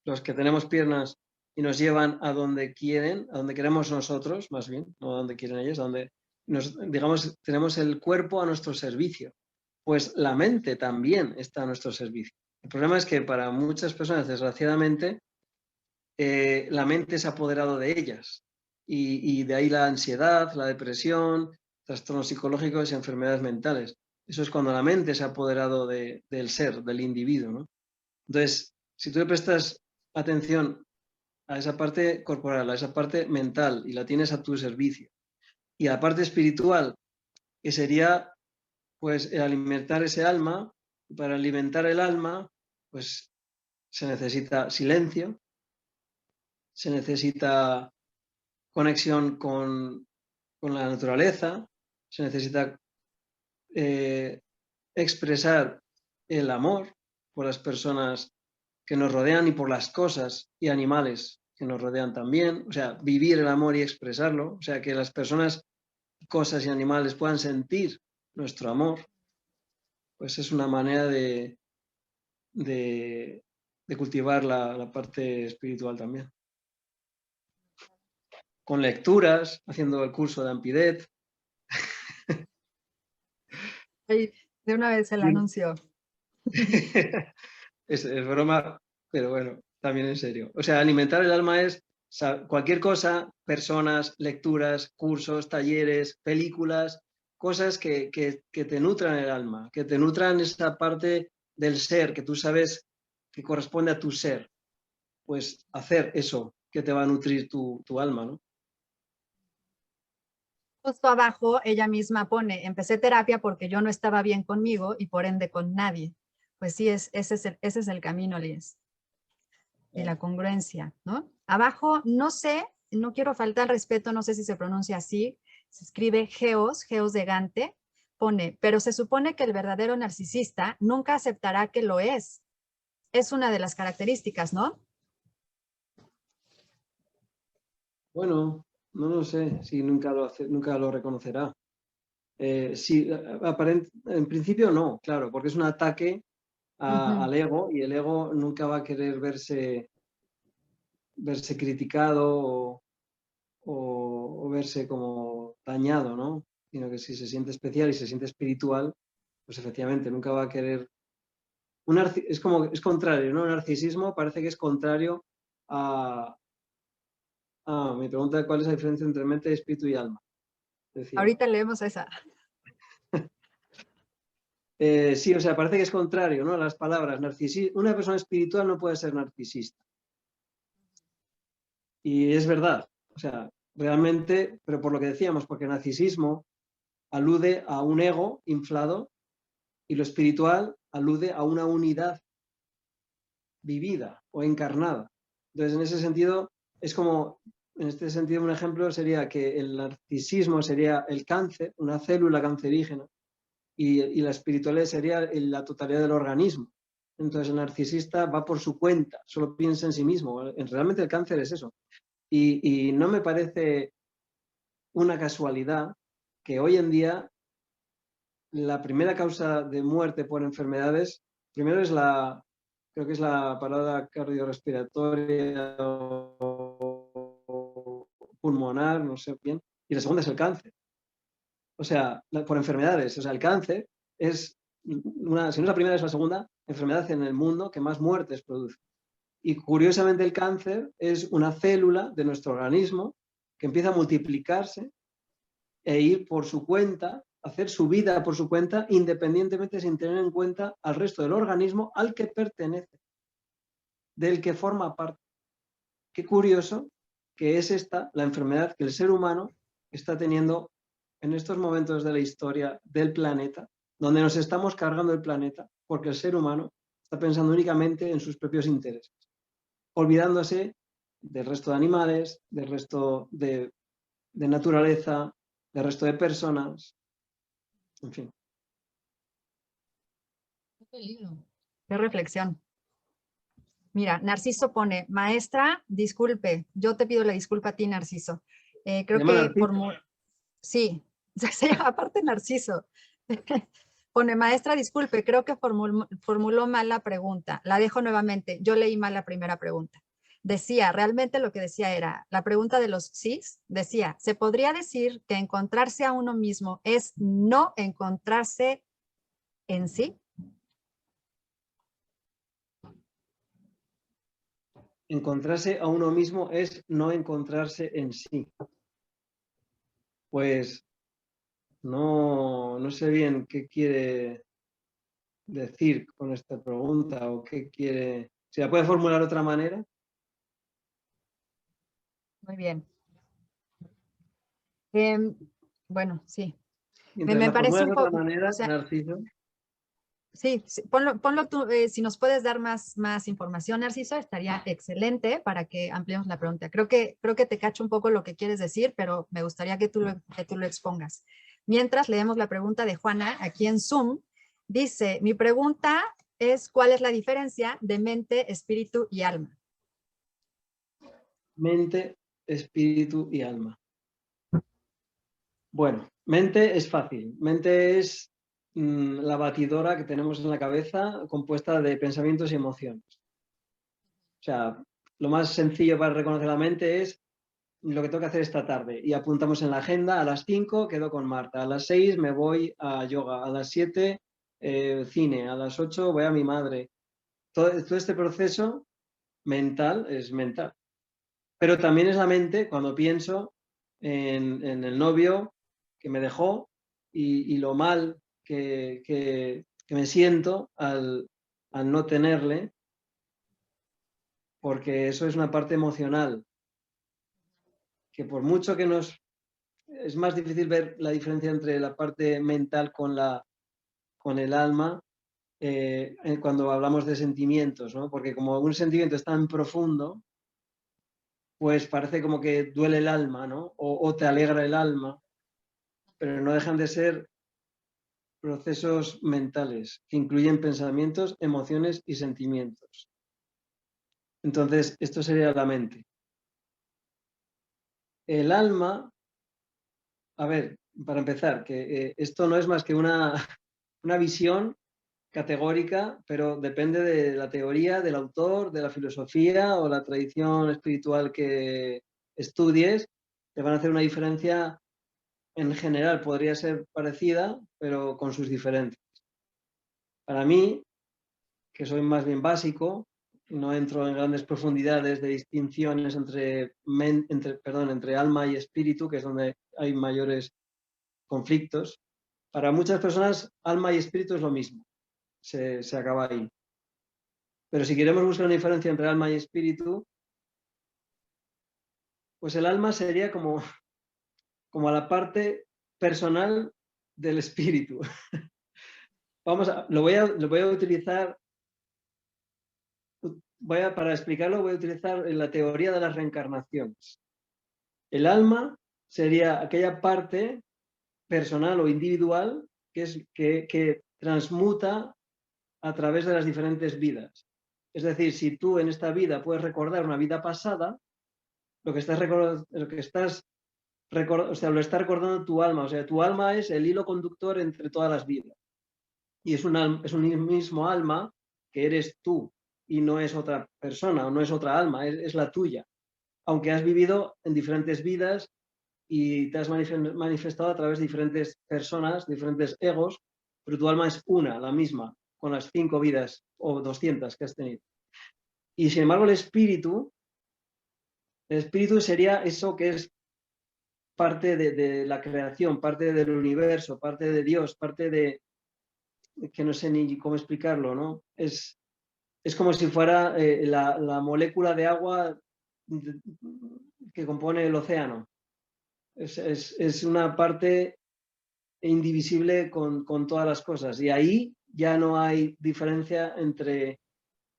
los que tenemos piernas y nos llevan a donde quieren, a donde queremos nosotros, más bien, no a donde quieren ellos, digamos, tenemos el cuerpo a nuestro servicio. Pues la mente también está a nuestro servicio. El problema es que para muchas personas, desgraciadamente, la mente se ha apoderado de ellas y de ahí la ansiedad, la depresión, trastornos psicológicos y enfermedades mentales. Eso es cuando la mente se ha apoderado del ser, del individuo, ¿no? Entonces, si tú le prestas atención a esa parte corporal, a esa parte mental y la tienes a tu servicio, y a la parte espiritual, que sería pues el alimentar ese alma, y para alimentar el alma, pues se necesita silencio, se necesita conexión con la naturaleza, se necesita expresar el amor por las personas que nos rodean y por las cosas y animales que nos rodean también, o sea, vivir el amor y expresarlo, o sea, que las personas, cosas y animales puedan sentir nuestro amor, pues es una manera de, de cultivar la parte espiritual también. Con lecturas, haciendo el curso de Ampidet. Ahí, de una vez el anuncio. Es broma, pero bueno, también en serio. O sea, alimentar el alma es cualquier cosa, personas, lecturas, cursos, talleres, películas, cosas que te nutran el alma, que te nutran esa parte del ser que tú sabes que corresponde a tu ser. Pues hacer eso que te va a nutrir tu alma, ¿no? Justo abajo ella misma pone, empecé terapia porque yo no estaba bien conmigo y por ende con nadie. Pues sí, ese es el camino, Lies. Y la congruencia, ¿no? Abajo, no sé, no quiero faltar al respeto, no sé si se pronuncia así, se escribe Geos de Gante, pone, pero se supone que el verdadero narcisista nunca aceptará que lo es. Es una de las características, ¿no? Bueno, no lo sé si nunca lo reconocerá. Sí, en principio no, claro, porque es un ataque Ujú. al ego y el ego nunca va a querer verse criticado o verse como dañado, ¿no? Sino que si se siente especial y se siente espiritual, pues efectivamente nunca va a querer. Es contrario, ¿no? El narcisismo parece que es contrario a. Mi pregunta es cuál es la diferencia entre mente, espíritu y alma. Decía. Ahorita leemos esa. Sí, o sea, parece que es contrario, ¿no? Las palabras. Una persona espiritual no puede ser narcisista. Y es verdad. O sea, realmente, pero por lo que decíamos, porque narcisismo alude a un ego inflado y lo espiritual alude a una unidad vivida o encarnada. Entonces, en ese sentido, es como, en este sentido, un ejemplo sería que el narcisismo sería el cáncer, una célula cancerígena, y la espiritualidad sería la totalidad del organismo. Entonces, el narcisista va por su cuenta, solo piensa en sí mismo. Realmente el cáncer es eso. Y no me parece una casualidad que hoy en día la primera causa de muerte por enfermedades, primero es creo que es la parada cardiorrespiratoria o pulmonar, no sé bien, y la segunda es el cáncer. O sea, por enfermedades, o sea, el cáncer es si no es la primera, es la segunda enfermedad en el mundo que más muertes produce. Y curiosamente el cáncer es una célula de nuestro organismo que empieza a multiplicarse e ir por su cuenta, hacer su vida por su cuenta, independientemente sin tener en cuenta al resto del organismo al que pertenece, del que forma parte. Qué curioso que es esta la enfermedad que el ser humano está teniendo en estos momentos de la historia del planeta, donde nos estamos cargando el planeta, porque el ser humano está pensando únicamente en sus propios intereses, olvidándose del resto de animales, del resto de naturaleza, del resto de personas, en fin. Qué peligro. Qué reflexión. Mira, Narciso pone, maestra, disculpe, yo te pido la disculpa a ti, Narciso. Se Creo llama que Narciso. sí, se llama aparte Narciso. Pone, maestra, disculpe, creo que formuló mal la pregunta. La dejo nuevamente. Yo leí mal la primera pregunta. Decía, realmente lo que decía era, la pregunta de los sís, decía, ¿se podría decir que encontrarse a uno mismo es no encontrarse en sí? Encontrarse a uno mismo es no encontrarse en sí. Pues no sé bien qué quiere decir con esta pregunta o qué quiere. ¿Se la puede formular de otra manera? Muy bien. Bueno, sí. Mientras Me la parece formulas de un otra poco, o manera, sea, Narciso. sí, sí, ponlo tú, si nos puedes dar más información, Narciso, estaría excelente para que ampliemos la pregunta. Creo que te cacho un poco lo que quieres decir, pero me gustaría que que tú lo expongas. Mientras leemos la pregunta de Juana aquí en Zoom, dice, mi pregunta es, ¿cuál es la diferencia de mente, espíritu y alma? Mente, espíritu y alma. Bueno, mente es fácil. Mente es la batidora que tenemos en la cabeza compuesta de pensamientos y emociones. O sea, lo más sencillo para reconocer la mente es lo que tengo que hacer esta tarde. Y apuntamos en la agenda, a las 5 quedo con Marta, a las 6 me voy a yoga, a las 7 cine, a las 8 voy a mi madre. Todo este proceso mental es mental. Pero también es la mente cuando pienso en el novio que me dejó y lo mal que me siento al no tenerle, porque eso es una parte emocional, que por mucho que es más difícil ver la diferencia entre la parte mental con el alma cuando hablamos de sentimientos, ¿no? Porque como un sentimiento es tan profundo, pues parece como que duele el alma, ¿no? O te alegra el alma, pero no dejan de ser procesos mentales que incluyen pensamientos, emociones y sentimientos. Entonces, esto sería la mente. El alma, a ver, para empezar, que esto no es más que una visión categórica, pero depende de la teoría, del autor, de la filosofía o la tradición espiritual que estudies, te van a hacer una diferencia. En general podría ser parecida, pero con sus diferencias. Para mí, que soy más bien básico, no entro en grandes profundidades de distinciones entre alma y espíritu, que es donde hay mayores conflictos. Para muchas personas, alma y espíritu es lo mismo, se acaba ahí. Pero si queremos buscar una diferencia entre alma y espíritu, pues el alma sería como la parte personal del espíritu. Lo voy a utilizar, para explicarlo voy a utilizar la teoría de las reencarnaciones. El alma sería aquella parte personal o individual que transmuta a través de las diferentes vidas. Es decir, si tú en esta vida puedes recordar una vida pasada, lo está recordando tu alma. O sea, tu alma es el hilo conductor entre todas las vidas. Y es un mismo alma que eres tú y no es otra persona o no es otra alma, es la tuya. Aunque has vivido en diferentes vidas y te has manifestado a través de diferentes personas, diferentes egos, pero tu alma es una, la misma, con las 5 vidas o 200 que has tenido. Y sin embargo el espíritu sería eso que es parte de la creación, parte del universo, parte de Dios, parte de, que no sé ni cómo explicarlo, ¿no? Es como si fuera la molécula de agua que compone el océano. Es una parte indivisible con todas las cosas. Y ahí ya no hay diferencia entre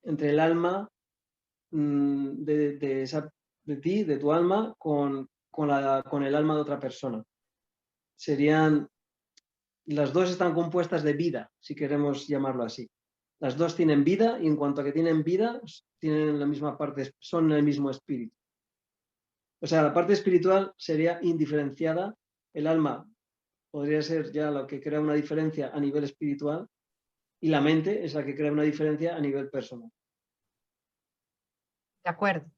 el alma de ti, de tu alma, con el alma de otra persona. Las dos están compuestas de vida, si queremos llamarlo así. Las dos tienen vida y en cuanto a que tienen vida, tienen la misma parte, son el mismo espíritu. O sea, la parte espiritual sería indiferenciada. El alma podría ser ya lo que crea una diferencia a nivel espiritual y la mente es la que crea una diferencia a nivel personal. De acuerdo.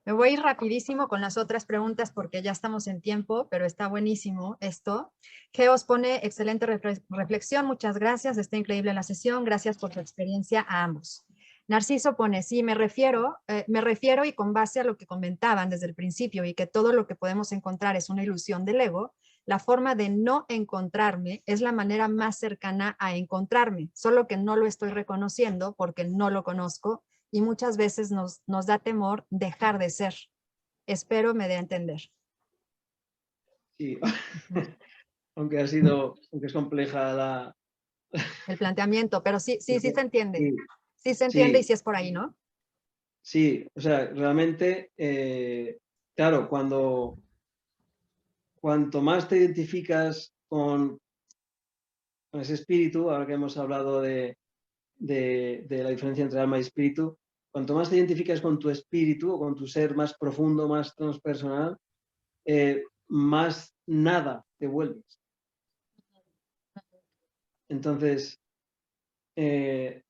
Me voy a ir rapidísimo con las otras preguntas porque ya estamos en tiempo, pero está buenísimo esto. Geos pone excelente reflexión, muchas gracias, está increíble la sesión, gracias por su experiencia a ambos. Narciso pone, sí, me refiero y con base a lo que comentaban desde el principio y que todo lo que podemos encontrar es una ilusión del ego, la forma de no encontrarme es la manera más cercana a encontrarme, solo que no lo estoy reconociendo porque no lo conozco y muchas veces nos da temor dejar de ser. Espero me dé a entender. Sí, aunque es compleja el planteamiento, pero sí se entiende. Sí se entiende y sí es por ahí, ¿no? Sí, o sea, realmente, claro, cuanto más te identificas con ese espíritu, ahora que hemos hablado de la diferencia entre alma y espíritu, cuanto más te identificas con tu espíritu o con tu ser más profundo, más transpersonal, más nada te vuelves. Entonces, pues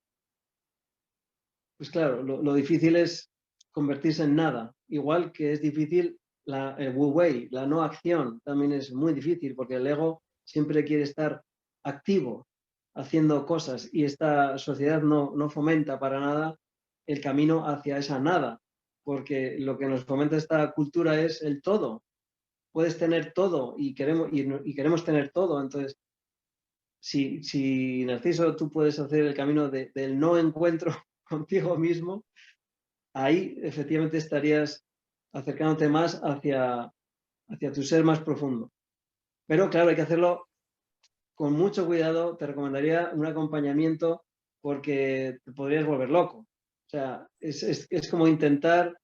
claro, lo difícil es convertirse en nada. Igual que es difícil el wu wei, la no acción, también es muy difícil porque el ego siempre quiere estar activo, haciendo cosas y esta sociedad no fomenta para nada el camino hacia esa nada, porque lo que nos fomenta esta cultura es el todo. Puedes tener todo y queremos tener todo. Entonces, si Narciso, tú puedes hacer el camino del no encuentro contigo mismo, ahí efectivamente estarías acercándote más hacia tu ser más profundo. Pero claro, hay que hacerlo con mucho cuidado. Te recomendaría un acompañamiento porque te podrías volver loco. O sea, es como intentar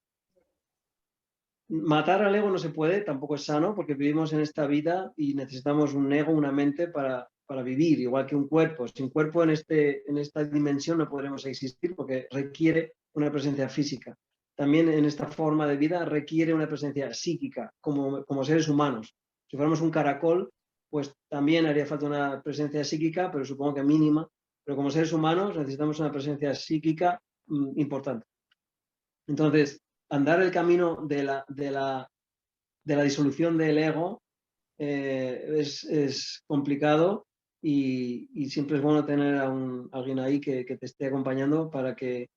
matar al ego. No se puede, tampoco es sano porque vivimos en esta vida y necesitamos un ego, una mente para para vivir, igual que un cuerpo. Sin cuerpo en esta dimensión no podremos existir porque requiere una presencia física. También en esta forma de vida requiere una presencia psíquica, como seres humanos. Si fuéramos un caracol, pues también haría falta una presencia psíquica, pero supongo que mínima. Pero como seres humanos necesitamos una presencia psíquica importante. Entonces, andar el camino de la disolución del ego es complicado y siempre es bueno tener a alguien ahí que te esté acompañando para que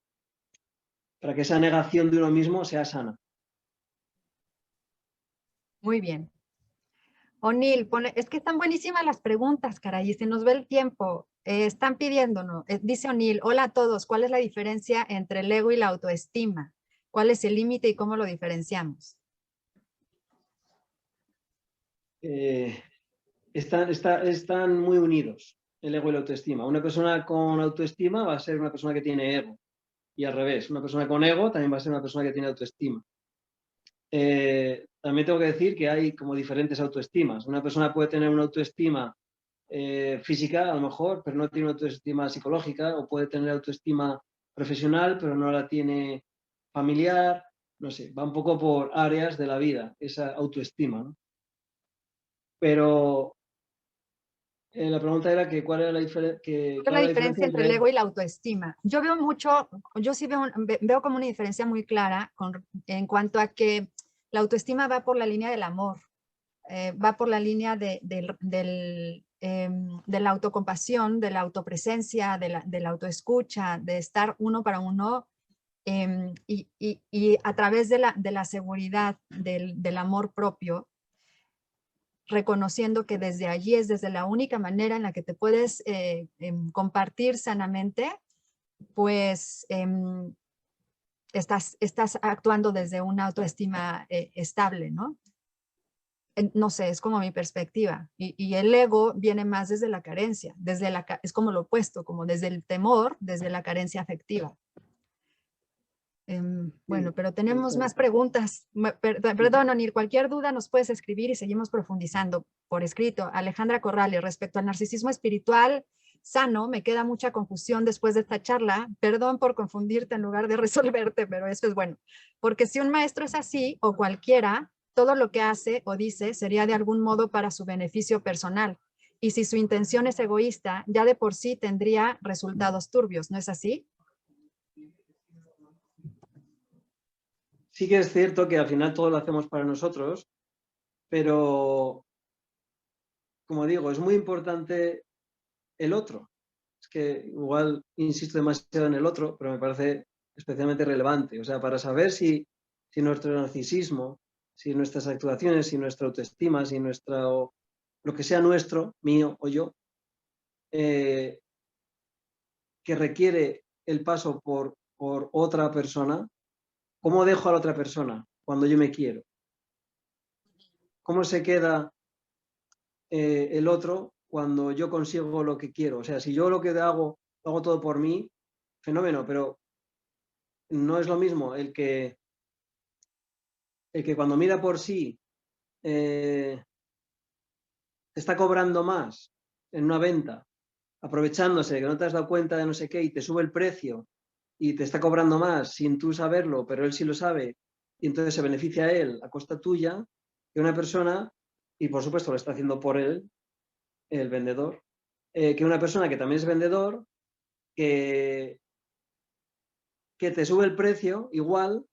esa negación de uno mismo sea sana. Muy bien. O'Neill, es que están buenísimas las preguntas, caray, y se nos ve el tiempo. Están pidiéndonos, dice O'Neill, hola a todos, ¿cuál es la diferencia entre el ego y la autoestima? ¿Cuál es el límite y cómo lo diferenciamos? Están muy unidos, el ego y la autoestima. Una persona con autoestima va a ser una persona que tiene ego, y al revés, una persona con ego también va a ser una persona que tiene autoestima. También tengo que decir que hay como diferentes autoestimas. Una persona puede tener una autoestima física, a lo mejor, pero no tiene una autoestima psicológica, o puede tener autoestima profesional, pero no la tiene familiar. No sé, va un poco por áreas de la vida, esa autoestima, ¿no? Pero la pregunta era que cuál era la, ¿Cuál es cuál la era la diferencia diferencia entre el entre... ego y la autoestima? Yo veo mucho, yo sí veo como una diferencia muy clara en cuanto a que la autoestima va por la línea del amor, va por la línea de la autocompasión, de la autopresencia, de la autoescucha, de estar uno para uno, y a través de la seguridad del amor propio, reconociendo que desde allí es desde la única manera en la que te puedes compartir sanamente, pues estás actuando desde una autoestima estable, ¿no? No sé, es como mi perspectiva. Y el ego viene más desde la carencia, es como lo opuesto, como desde el temor, desde la carencia afectiva. Bueno, pero tenemos más preguntas. Perdón, Onir, cualquier duda nos puedes escribir y seguimos profundizando por escrito. Alejandra Corrales, respecto al narcisismo espiritual sano, me queda mucha confusión después de esta charla. Perdón por confundirte en lugar de resolverte, pero eso es bueno. Porque si un maestro es así, o cualquiera, todo lo que hace o dice sería de algún modo para su beneficio personal. Y si su intención es egoísta, ya de por sí tendría resultados turbios, ¿no es así? Sí que es cierto que al final todo lo hacemos para nosotros, pero, como digo, es muy importante el otro. Es que igual insisto demasiado en el otro, pero me parece especialmente relevante. O sea, para saber si nuestro narcisismo, si nuestras actuaciones, si nuestra autoestima, si lo que sea nuestro, mío o yo, que requiere el paso por otra persona, ¿cómo dejo a la otra persona cuando yo me quiero? ¿Cómo se queda el otro cuando yo consigo lo que quiero? O sea, si yo lo que hago, lo hago todo por mí, fenómeno, pero no es lo mismo el que cuando mira por sí te está cobrando más en una venta, aprovechándose de que no te has dado cuenta de no sé qué y te sube el precio y te está cobrando más sin tú saberlo, pero él sí lo sabe y entonces se beneficia a él a costa tuya, que una persona, y por supuesto lo está haciendo por él, el vendedor, que una persona que también es vendedor, que te sube el precio igual,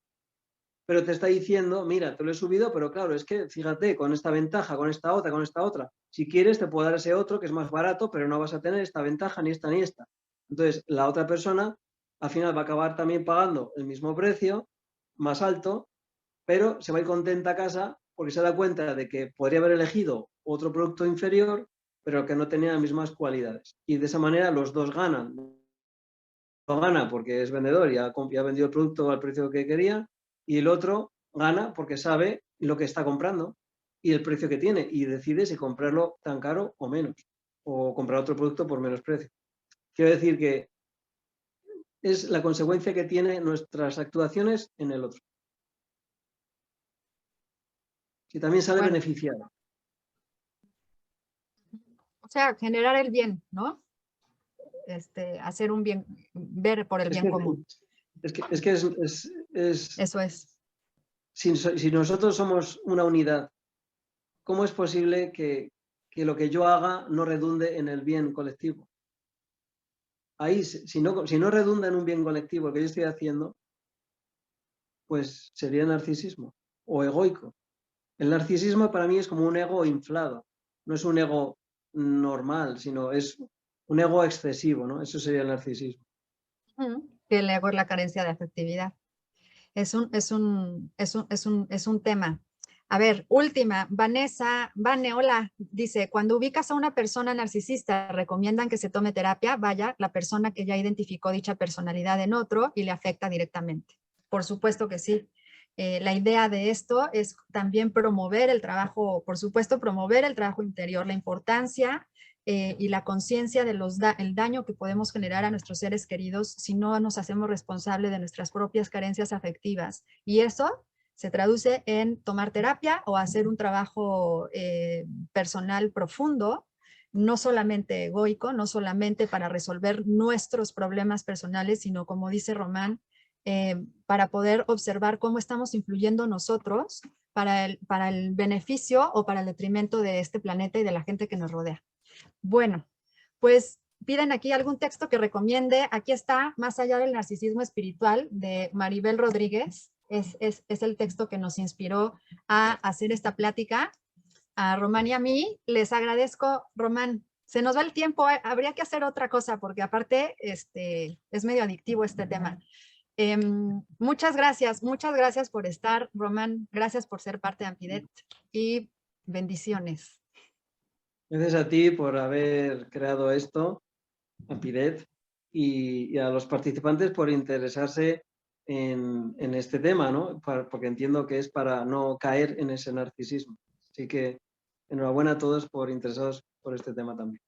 pero te está diciendo, mira, te lo he subido, pero claro, es que fíjate, con esta ventaja, con esta otra, si quieres te puedo dar ese otro que es más barato, pero no vas a tener esta ventaja ni esta ni esta. Entonces, la otra persona al final va a acabar también pagando el mismo precio, más alto, pero se va a ir contenta a casa porque se da cuenta de que podría haber elegido otro producto inferior, pero que no tenía las mismas cualidades. Y de esa manera los dos ganan. Lo gana porque es vendedor y ha vendido el producto al precio que quería, y el otro gana porque sabe lo que está comprando y el precio que tiene y decide si comprarlo tan caro o menos, o comprar otro producto por menos precio. Quiero decir que es la consecuencia que tienen nuestras actuaciones en el otro. Si también sale Bueno, beneficiado. O sea, generar el bien, ¿no? Hacer un bien, ver por el bien común. Eso es. Si nosotros somos una unidad, ¿cómo es posible que lo que yo haga no redunde en el bien colectivo? Ahí, si no redunda en un bien colectivo lo que yo estoy haciendo, pues sería narcisismo o egoico. El narcisismo para mí es como un ego inflado, no es un ego normal, sino es un ego excesivo, ¿no? Eso sería el narcisismo. Que el ego es la carencia de afectividad. Es un tema. A ver, última, Vane, hola, dice, cuando ubicas a una persona narcisista, recomiendan que se tome terapia, vaya, la persona que ya identificó dicha personalidad en otro y le afecta directamente. Por supuesto que sí. La idea de esto es también promover el trabajo, por supuesto, promover el trabajo interior, la importancia y la conciencia de el daño que podemos generar a nuestros seres queridos si no nos hacemos responsables de nuestras propias carencias afectivas. Y eso se traduce en tomar terapia o hacer un trabajo personal profundo, no solamente egoico, no solamente para resolver nuestros problemas personales, sino como dice Román, para poder observar cómo estamos influyendo nosotros para el beneficio o para el detrimento de este planeta y de la gente que nos rodea. Bueno, pues piden aquí algún texto que recomiende. Aquí está, Más allá del narcisismo espiritual, de Maribel Rodríguez. Es el texto que nos inspiró a hacer esta plática. A Román y a mí les agradezco. Román, se nos va el tiempo, habría que hacer otra cosa porque aparte es medio adictivo este tema. Muchas gracias por estar, Román, gracias por ser parte de Ampidet y bendiciones. Gracias a ti por haber creado esto, Ampidet, y a los participantes por interesarse en este tema, ¿no? Porque entiendo que es para no caer en ese narcisismo. Así que enhorabuena a todos por interesados por este tema también.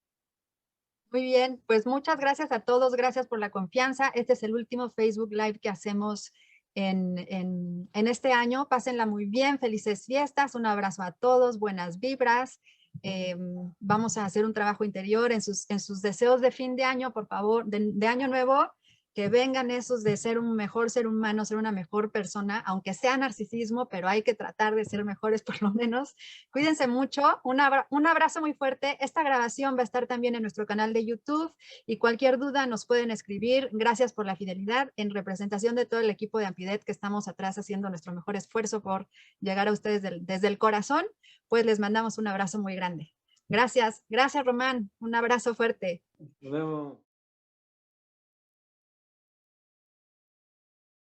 Muy bien, pues muchas gracias a todos, gracias por la confianza. Este es el último Facebook Live que hacemos en este año. Pásenla muy bien, felices fiestas, un abrazo a todos, buenas vibras. Vamos a hacer un trabajo interior en sus deseos de fin de año, por favor, de año nuevo, que vengan esos de ser un mejor ser humano, ser una mejor persona, aunque sea narcisismo, pero hay que tratar de ser mejores por lo menos. Cuídense mucho, un abrazo muy fuerte. Esta grabación va a estar también en nuestro canal de YouTube y cualquier duda nos pueden escribir. Gracias por la fidelidad en representación de todo el equipo de Ampidet que estamos atrás haciendo nuestro mejor esfuerzo por llegar a ustedes desde el corazón, pues les mandamos un abrazo muy grande. Gracias, gracias Román, un abrazo fuerte. Hasta luego.